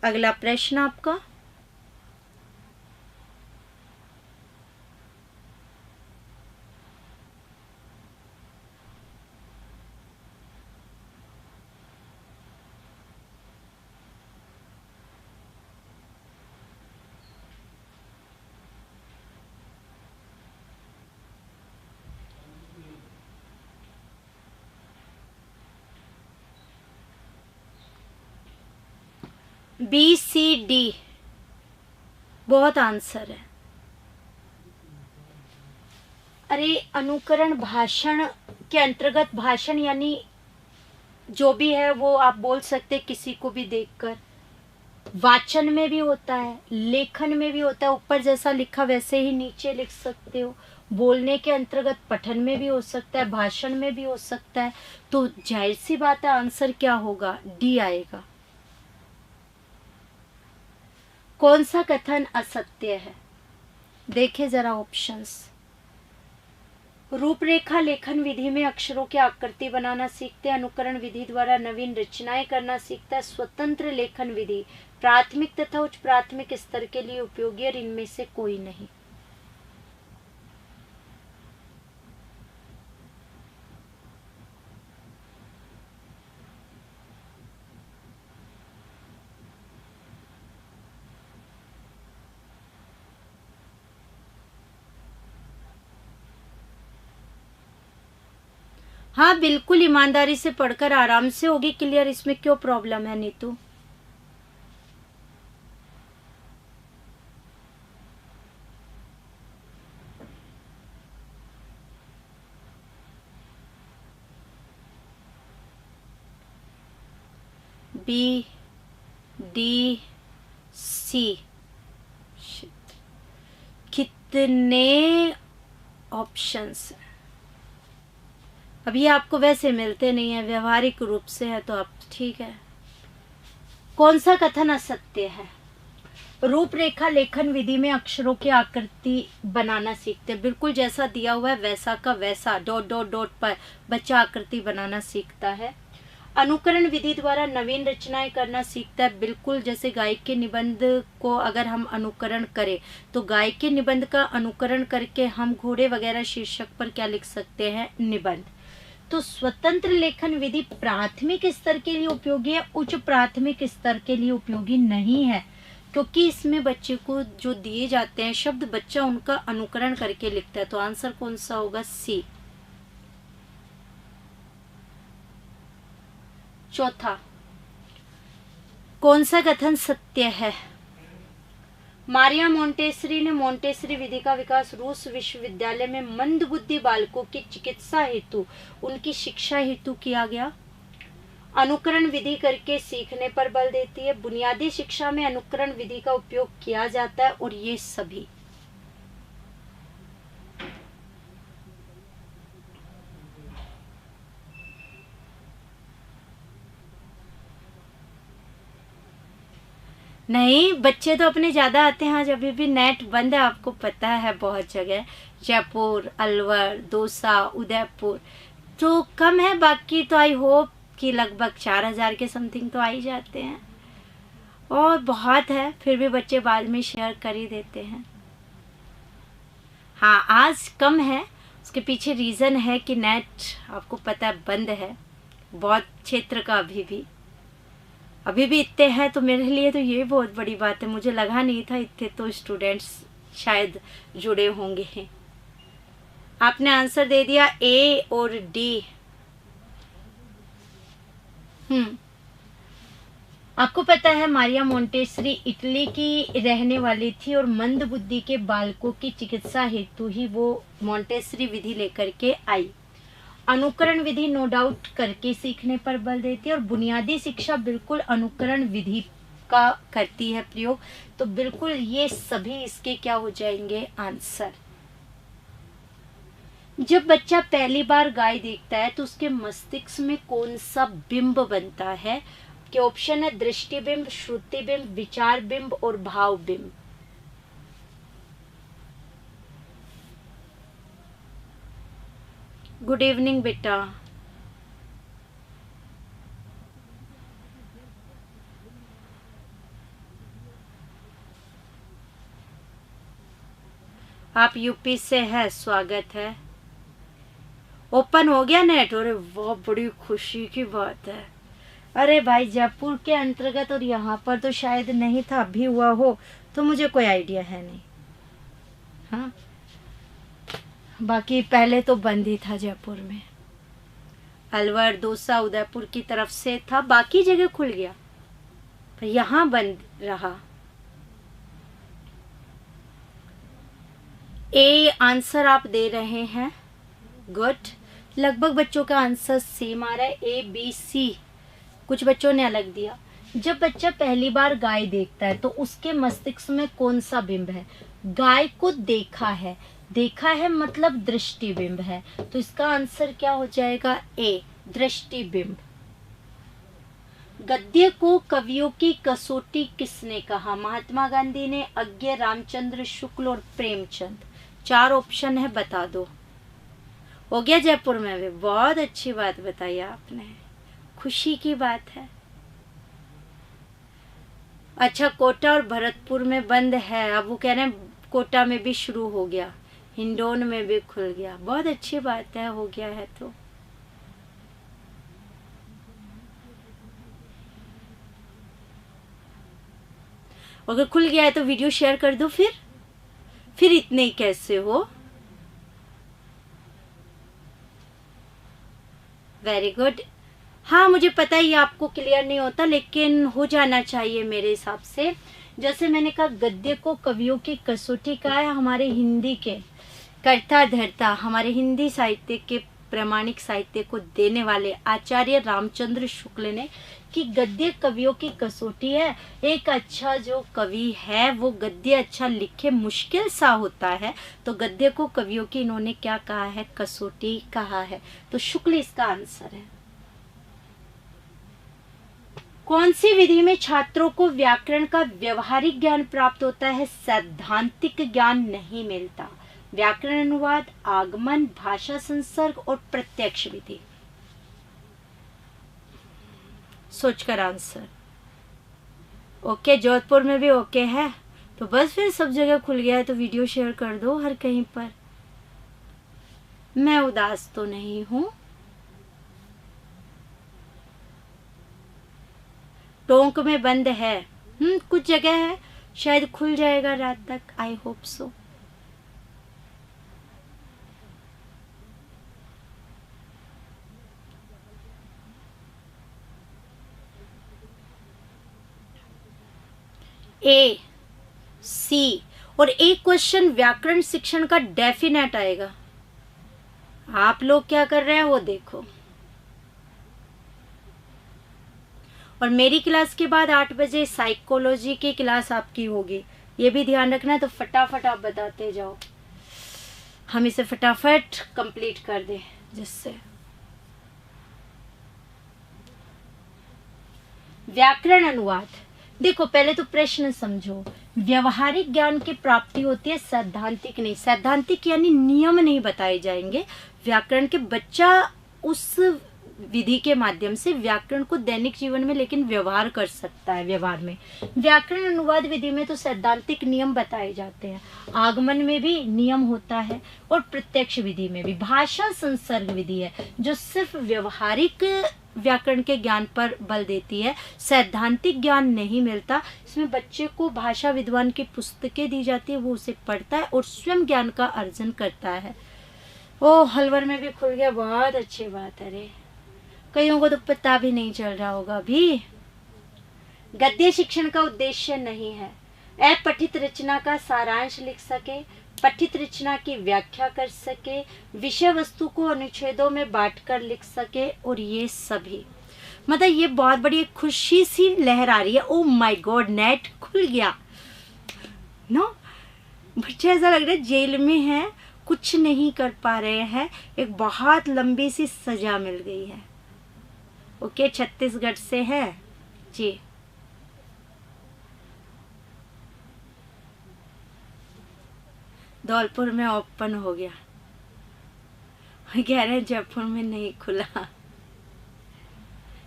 अगला प्रश्न आपका, बी सी डी बहुत आंसर है। अरे अनुकरण भाषण के अंतर्गत, भाषण यानी जो भी है वो आप बोल सकते किसी को भी देखकर, वाचन में भी होता है, लेखन में भी होता है, ऊपर जैसा लिखा वैसे ही नीचे लिख सकते हो, बोलने के अंतर्गत पठन में भी हो सकता है, भाषण में भी हो सकता है। तो जाहिर सी बात है आंसर क्या होगा, डी आएगा। कौन सा कथन असत्य है, देखिए जरा ऑप्शंस। रूपरेखा लेखन विधि में अक्षरों की आकृति बनाना सीखते हैं, अनुकरण विधि द्वारा नवीन रचनाएं करना सीखता है, स्वतंत्र लेखन विधि प्राथमिक तथा उच्च प्राथमिक स्तर के लिए उपयोगी, और इनमें से कोई नहीं। हाँ बिल्कुल, ईमानदारी से पढ़कर आराम से होगी क्लियर, इसमें क्यों प्रॉब्लम है नीतू। बी डी सी, कितने ऑप्शंस हैं। अब ये आपको वैसे मिलते नहीं है, व्यवहारिक रूप से है तो आप ठीक है। कौन सा कथन असत्य है, रूपरेखा लेखन विधि में अक्षरों की आकृति बनाना सीखते हैं, बिल्कुल जैसा दिया हुआ है वैसा का वैसा, डॉट डॉट डॉट पर बच्चा आकृति बनाना सीखता है। अनुकरण विधि द्वारा नवीन रचनाएं करना सीखता है, बिल्कुल जैसे गायक के निबंध को अगर हम अनुकरण करें तो गायक के निबंध का अनुकरण करके हम घोड़े वगैरह शीर्षक पर क्या लिख सकते हैं, निबंध। तो स्वतंत्र लेखन विधि प्राथमिक स्तर के लिए उपयोगी है, उच्च प्राथमिक स्तर के लिए उपयोगी नहीं है, क्योंकि इसमें बच्चे को जो दिए जाते हैं शब्द बच्चा उनका अनुकरण करके लिखता है। तो आंसर कौन सा होगा, सी। चौथा, कौन सा कथन सत्य है, मारिया मोंटेसरी ने मोंटेसरी विधि का विकास रूस विश्वविद्यालय में मंदबुद्धि बालकों की चिकित्सा हेतु, उनकी शिक्षा हेतु किया गया। अनुकरण विधि करके सीखने पर बल देती है, बुनियादी शिक्षा में अनुकरण विधि का उपयोग किया जाता है, और ये सभी। नहीं, बच्चे तो अपने ज्यादा आते हैं। आज अभी भी नेट बंद है, आपको पता है, बहुत जगह, जयपुर, अलवर, दौसा, उदयपुर तो कम है, बाकी तो आई होप कि लगभग 4000 के समथिंग तो आ ही जाते हैं। और बहुत है, फिर भी बच्चे बाद में शेयर कर ही देते हैं। हाँ, आज कम है, उसके पीछे रीज़न है कि नेट आपको पता है बंद है बहुत क्षेत्र का। अभी भी इतने हैं, तो मेरे लिए तो ये बहुत बड़ी बात है। मुझे लगा नहीं था इतने तो स्टूडेंट्स शायद जुड़े होंगे। आपने आंसर दे दिया ए और डी। आपको पता है मारिया मोंटेसरी इटली की रहने वाली थी और मंद बुद्धि के बालकों की चिकित्सा हेतु ही वो मोंटेसरी विधि लेकर के आई। अनुकरण विधि नो डाउट करके सीखने पर बल देती है और बुनियादी शिक्षा बिल्कुल अनुकरण विधि का करती है प्रयोग। तो बिल्कुल ये सभी इसके क्या हो जाएंगे आंसर। जब बच्चा पहली बार गाय देखता है तो उसके मस्तिष्क में कौन सा बिंब बनता है? के ऑप्शन है दृष्टि बिंब, श्रुति बिंब, विचार बिंब और भाव बिंब। गुड इवनिंग बेटा। आप यूपी से है, स्वागत है। ओपन हो गया नेट? अरे वाह, बड़ी खुशी की बात है। अरे भाई, जयपुर के अंतर्गत और यहाँ पर तो शायद नहीं था, अभी हुआ हो तो मुझे कोई आइडिया है नहीं। हाँ, बाकी पहले तो बंद ही था जयपुर में। अलवर, दौसा, उदयपुर की तरफ से था, बाकी जगह खुल गया, पर यहाँ बंद रहा। ए आंसर आप दे रहे हैं, गुड। लगभग बच्चों का आंसर सेम आ रहा है, ए बी सी। कुछ बच्चों ने अलग दिया। जब बच्चा पहली बार गाय देखता है तो उसके मस्तिष्क में कौन सा बिंब है? गाय को देखा है, देखा है मतलब दृष्टि बिंब है, तो इसका आंसर क्या हो जाएगा? ए दृष्टि बिंब। गद्य को कवियों की कसौटी किसने कहा? महात्मा गांधी ने, अज्ञे, रामचंद्र शुक्ल और प्रेमचंद। 4 ऑप्शन है, बता दो। हो गया जयपुर में भी, बहुत अच्छी बात बताई आपने, खुशी की बात है। अच्छा, कोटा और भरतपुर में बंद है, अब वो कह रहे हैं कोटा में भी शुरू हो गया, हिंडौन में भी खुल गया, बहुत अच्छी बात है, हो गया है तो। अगर खुल गया है तो वीडियो शेयर कर दो। फिर इतने ही कैसे हो? Very good. हाँ, मुझे पता ही आपको क्लियर नहीं होता, लेकिन हो जाना चाहिए मेरे हिसाब से। जैसे मैंने कहा, गद्य को कवियों की कसौटी कहा है, हमारे हिंदी के कर्ता धर्ता, हमारे हिंदी साहित्य के प्रामाणिक साहित्य को देने वाले आचार्य रामचंद्र शुक्ल ने, कि गद्य कवियों की कसौटी है। एक अच्छा जो कवि है वो गद्य अच्छा लिखे, मुश्किल सा होता है, तो गद्य को कवियों की इन्होंने क्या कहा है? कसौटी कहा है, तो शुक्ल इसका आंसर है। कौन सी विधि में छात्रों को व्याकरण का व्यवहारिक ज्ञान प्राप्त होता है, सैद्धांतिक ज्ञान नहीं मिलता? व्याकरण अनुवाद, आगमन, भाषा संसर्ग और प्रत्यक्ष विधि। सोचकर आंसर। ओके, जोधपुर में भी ओके है, तो बस फिर सब जगह खुल गया है, तो वीडियो शेयर कर दो हर कहीं पर। मैं उदास तो नहीं हूं। टोंक में बंद है, कुछ जगह है, शायद खुल जाएगा रात तक, आई होप सो। ए सी। और एक क्वेश्चन व्याकरण शिक्षण का डेफिनेट आएगा। आप लोग क्या कर रहे हैं वो देखो। और मेरी क्लास के बाद 8 बजे साइकोलॉजी की क्लास आपकी होगी, ये भी ध्यान रखना है, तो फटाफट आप बताते जाओ, हम इसे फटाफट कंप्लीट कर दें जिससे। व्याकरण अनुवाद, देखो पहले तो प्रश्न समझो। व्यवहारिक ज्ञान की प्राप्ति होती है, सैद्धांतिक नहीं। सैद्धांतिक यानी नियम नहीं बताए जाएंगे व्याकरण के। बच्चा उस विधि के माध्यम से व्याकरण को दैनिक जीवन में लेकिन व्यवहार कर सकता है। व्यवहार में व्याकरण अनुवाद विधि में तो सैद्धांतिक नियम बताए जाते हैं, आगमन में भी नियम होता है और प्रत्यक्ष विधि में भी। भाषा संसर्ग विधि है जो सिर्फ व्यवहारिक व्याकरण के ज्ञान पर बल देती है, सैद्धांतिक ज्ञान नहीं मिलता। इसमें बच्चे को भाषा विद्वान की पुस्तकें दी जाती है, वो उसे पढ़ता है और स्वयं ज्ञान का अर्जन करता है। ओ हलवर में भी खुल गया, बहुत अच्छी बात है रे। कईयों को तो पता भी नहीं चल रहा होगा अभी। गद्य शिक्षण का उद्देश्य नहीं है अपठित रचना का सारांश लिख सके, पठित रचना की व्याख्या कर सके, विषय वस्तु को अनुच्छेदों में बांटकर लिख सके और ये सभी। मतलब ये बहुत बड़ी खुशी सी लहर आ रही है। ओ माय गॉड, नेट खुल गया नो। बच्चे ऐसा लग रहा है जेल में है, कुछ नहीं कर पा रहे हैं, एक बहुत लंबी सी सजा मिल गई है। ओके, छत्तीसगढ़ से है जी। धौलपुर में ओपन हो गया, कह रहे हैं जयपुर में नहीं खुला।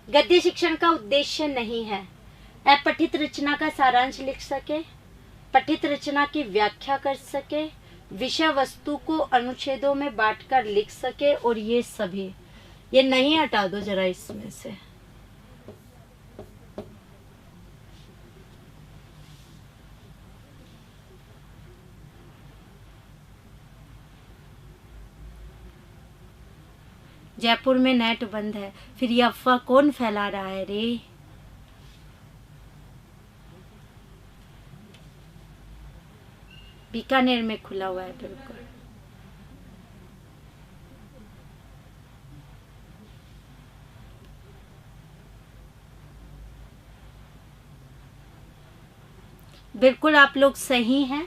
गद्य शिक्षण का उद्देश्य नहीं है अपठित रचना का सारांश लिख सके, पठित रचना की व्याख्या कर सके, विषय वस्तु को अनुच्छेदों में बांटकर लिख सके और ये सभी। ये नहीं हटा दो जरा इसमें से। जयपुर में नेट बंद है, फिर ये अफवाह कौन फैला रहा है रे? बीकानेर में खुला हुआ है बिल्कुल। बिल्कुल आप लोग सही हैं।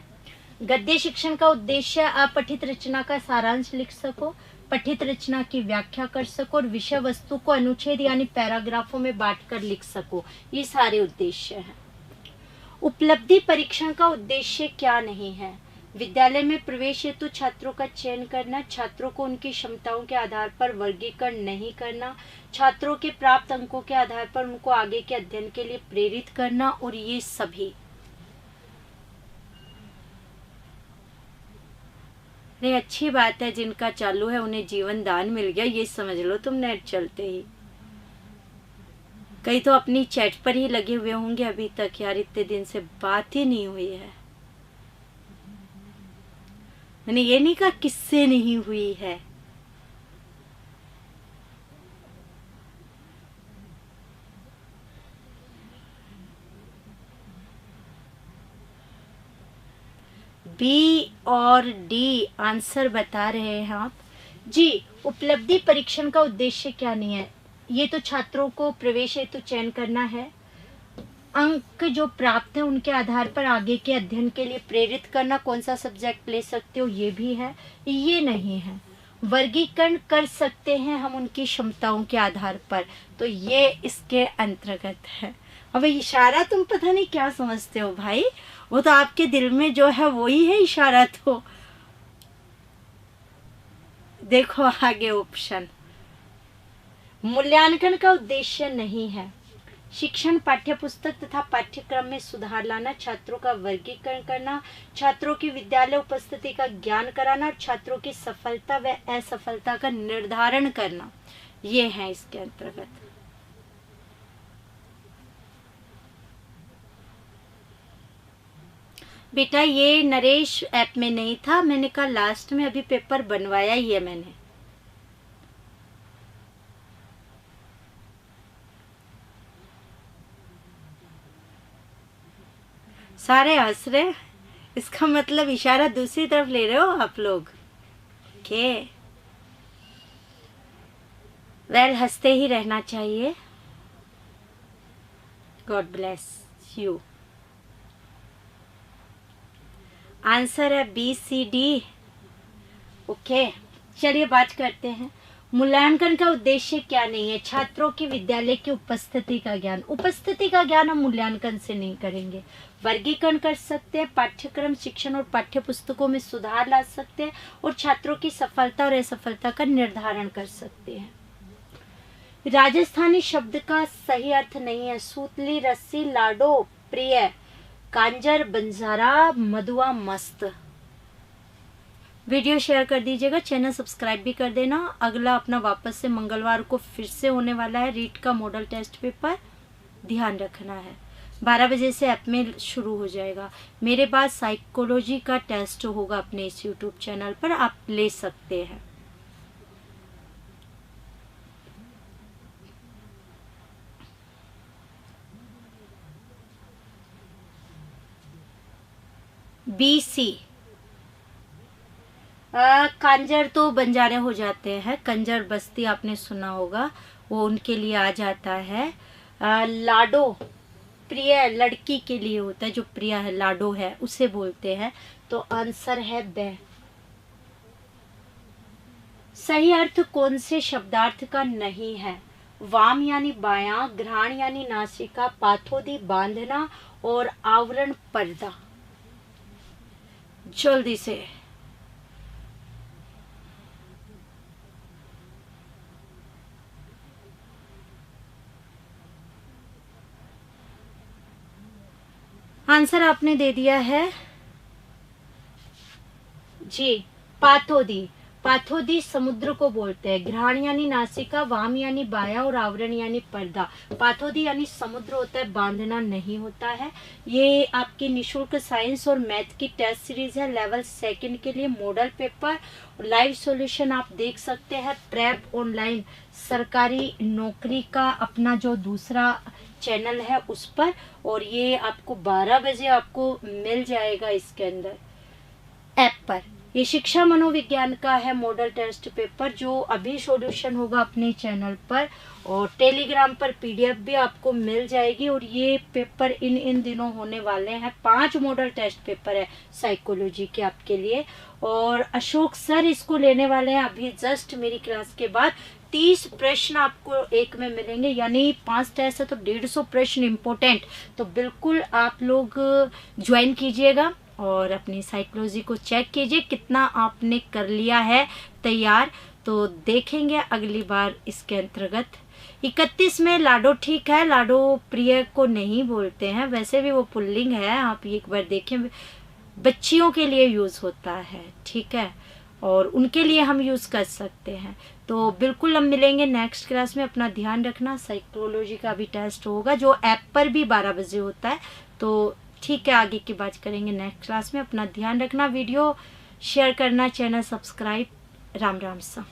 गद्य शिक्षण का उद्देश्य आप पठित रचना का सारांश लिख सको, पठित रचना की व्याख्या कर सको और विषय वस्तु को अनुच्छेद यानी पैराग्राफों में बांटकर लिख सको। ये सारे उद्देश्य हैं। उपलब्धि परीक्षण का उद्देश्य क्या नहीं है? विद्यालय में प्रवेश हेतु छात्रों का चयन करना, छात्रों को उनकी क्षमताओं के आधार पर वर्गीकरण नहीं करना, छात्रों के प्राप्त अंकों के आधार पर उनको आगे के अध्ययन के लिए प्रेरित करना और ये सभी। नहीं, अच्छी बात है, जिनका चालू है उन्हें जीवन दान मिल गया, ये समझ लो तुम नेट चलते ही। कई तो अपनी चैट पर ही लगे हुए होंगे अभी तक। यार इतने दिन से बात ही नहीं हुई है। मैंने ये नहीं कहा किससे नहीं हुई है। बी और डी आंसर बता रहे हैं आप जी। उपलब्धि परीक्षण का उद्देश्य क्या नहीं है? ये तो छात्रों को प्रवेश हेतु चयन करना है, अंक जो प्राप्त है उनके आधार पर आगे के अध्ययन के लिए प्रेरित करना, कौन सा सब्जेक्ट ले सकते हो ये भी है। ये नहीं है वर्गीकरण कर सकते हैं हम उनकी क्षमताओं के आधार पर, तो ये इसके अंतर्गत है। अब इशारा तुम पता नहीं क्या समझते हो भाई, वो तो आपके दिल में जो है वही है इशारा। तो देखो आगे ऑप्शन। मूल्यांकन का उद्देश्य नहीं है शिक्षण, पाठ्यपुस्तक तथा पाठ्यक्रम में सुधार लाना, छात्रों का वर्गीकरण करना, छात्रों की विद्यालय उपस्थिति का ज्ञान कराना, छात्रों की सफलता व असफलता का निर्धारण करना, ये है इसके अंतर्गत। बेटा ये नरेश ऐप में नहीं था, मैंने कहा लास्ट में, अभी पेपर बनवाया ही है मैंने। सारे हंस रहे, इसका मतलब इशारा दूसरी तरफ ले रहे हो आप लोग। ओके वेल, हंसते ही रहना चाहिए। God bless you. आंसर है बी सी डी। ओके चलिए बात करते हैं। मूल्यांकन का उद्देश्य क्या नहीं है? छात्रों की विद्यालय की उपस्थिति का ज्ञान। उपस्थिति का ज्ञान हम मूल्यांकन से नहीं करेंगे। वर्गीकरण कर सकते हैं, पाठ्यक्रम, शिक्षण और पाठ्य पुस्तकों में सुधार ला सकते हैं और छात्रों की सफलता और असफलता का निर्धारण कर सकते हैं। राजस्थानी शब्द का सही अर्थ नहीं है। सूतली, रस्सी, लाडो, प्रिय, कांजर, बंजारा, मधुआ, मस्त। वीडियो शेयर कर दीजिएगा, चैनल सब्सक्राइब भी कर देना। अगला अपना वापस से मंगलवार को फिर से होने वाला है रीट का मॉडल टेस्ट पेपर, ध्यान रखना है। 12 बजे से ऐप में शुरू हो जाएगा। मेरे बाद साइकोलॉजी का टेस्ट होगा अपने इस यूट्यूब चैनल पर, आप ले सकते हैं। BC कांजर तो बंजारे हो जाते हैं। कंजर बस्ती आपने सुना होगा, वो उनके लिए आ जाता है। लाडो प्रिय लड़की के लिए होता है, जो प्रिया है, लाडो है, उसे बोलते हैं। तो आंसर है ब। सही अर्थ कौन से शब्दार्थ का नहीं है? वाम यानी बायां, घ्राण यानी नासिका, पाथोदी बांधना और आवरण पर्दा। जल्दी से आंसर आपने दे दिया है जी, पाथोदी। पाथोदी समुद्र को बोलते हैं। घ्राण यानी नासिका, वाम यानी बाया और आवरण यानी पर्दा। पाथोदी यानी समुद्र होता है, बांधना नहीं होता है। ये आपकी निशुल्क साइंस और मैथ की टेस्ट सीरीज है, लेवल 2 के लिए मॉडल पेपर। लाइव सॉल्यूशन आप देख सकते हैं प्रेप ऑनलाइन सरकारी नौकरी का अपना जो दूसरा चैनल है उस पर, और ये आपको 12 बजे आपको मिल जाएगा इसके अंदर ऐप पर। ये शिक्षा मनोविज्ञान का है मॉडल टेस्ट पेपर, जो अभी सॉल्यूशन होगा अपने चैनल पर, और टेलीग्राम पर PDF भी आपको मिल जाएगी। और ये पेपर इन दिनों होने वाले हैं। 5 मॉडल टेस्ट पेपर है साइकोलॉजी के आपके लिए, और अशोक सर इसको लेने वाले हैं अभी जस्ट मेरी क्लास के बाद। 30 प्रश्न आपको एक में मिलेंगे, यानी 5 टेस्ट है तो 150 प्रश्न इम्पोर्टेंट। तो बिल्कुल आप लोग ज्वाइन कीजिएगा और अपनी साइकोलॉजी को चेक कीजिए कितना आपने कर लिया है तैयार। तो देखेंगे अगली बार इसके अंतर्गत। 31 में लाडो ठीक है, लाडो प्रिय को नहीं बोलते हैं, वैसे भी वो पुल्लिंग है, आप एक बार देखें, बच्चियों के लिए यूज़ होता है, ठीक है, और उनके लिए हम यूज़ कर सकते हैं। तो बिल्कुल हम मिलेंगे नेक्स्ट क्लास में, अपना ध्यान रखना। साइकोलॉजी का भी टेस्ट होगा जो ऐप पर भी 12 बजे होता है। तो ठीक है, आगे की बात करेंगे नेक्स्ट क्लास में। अपना ध्यान रखना, वीडियो शेयर करना, चैनल सब्सक्राइब। राम राम सा।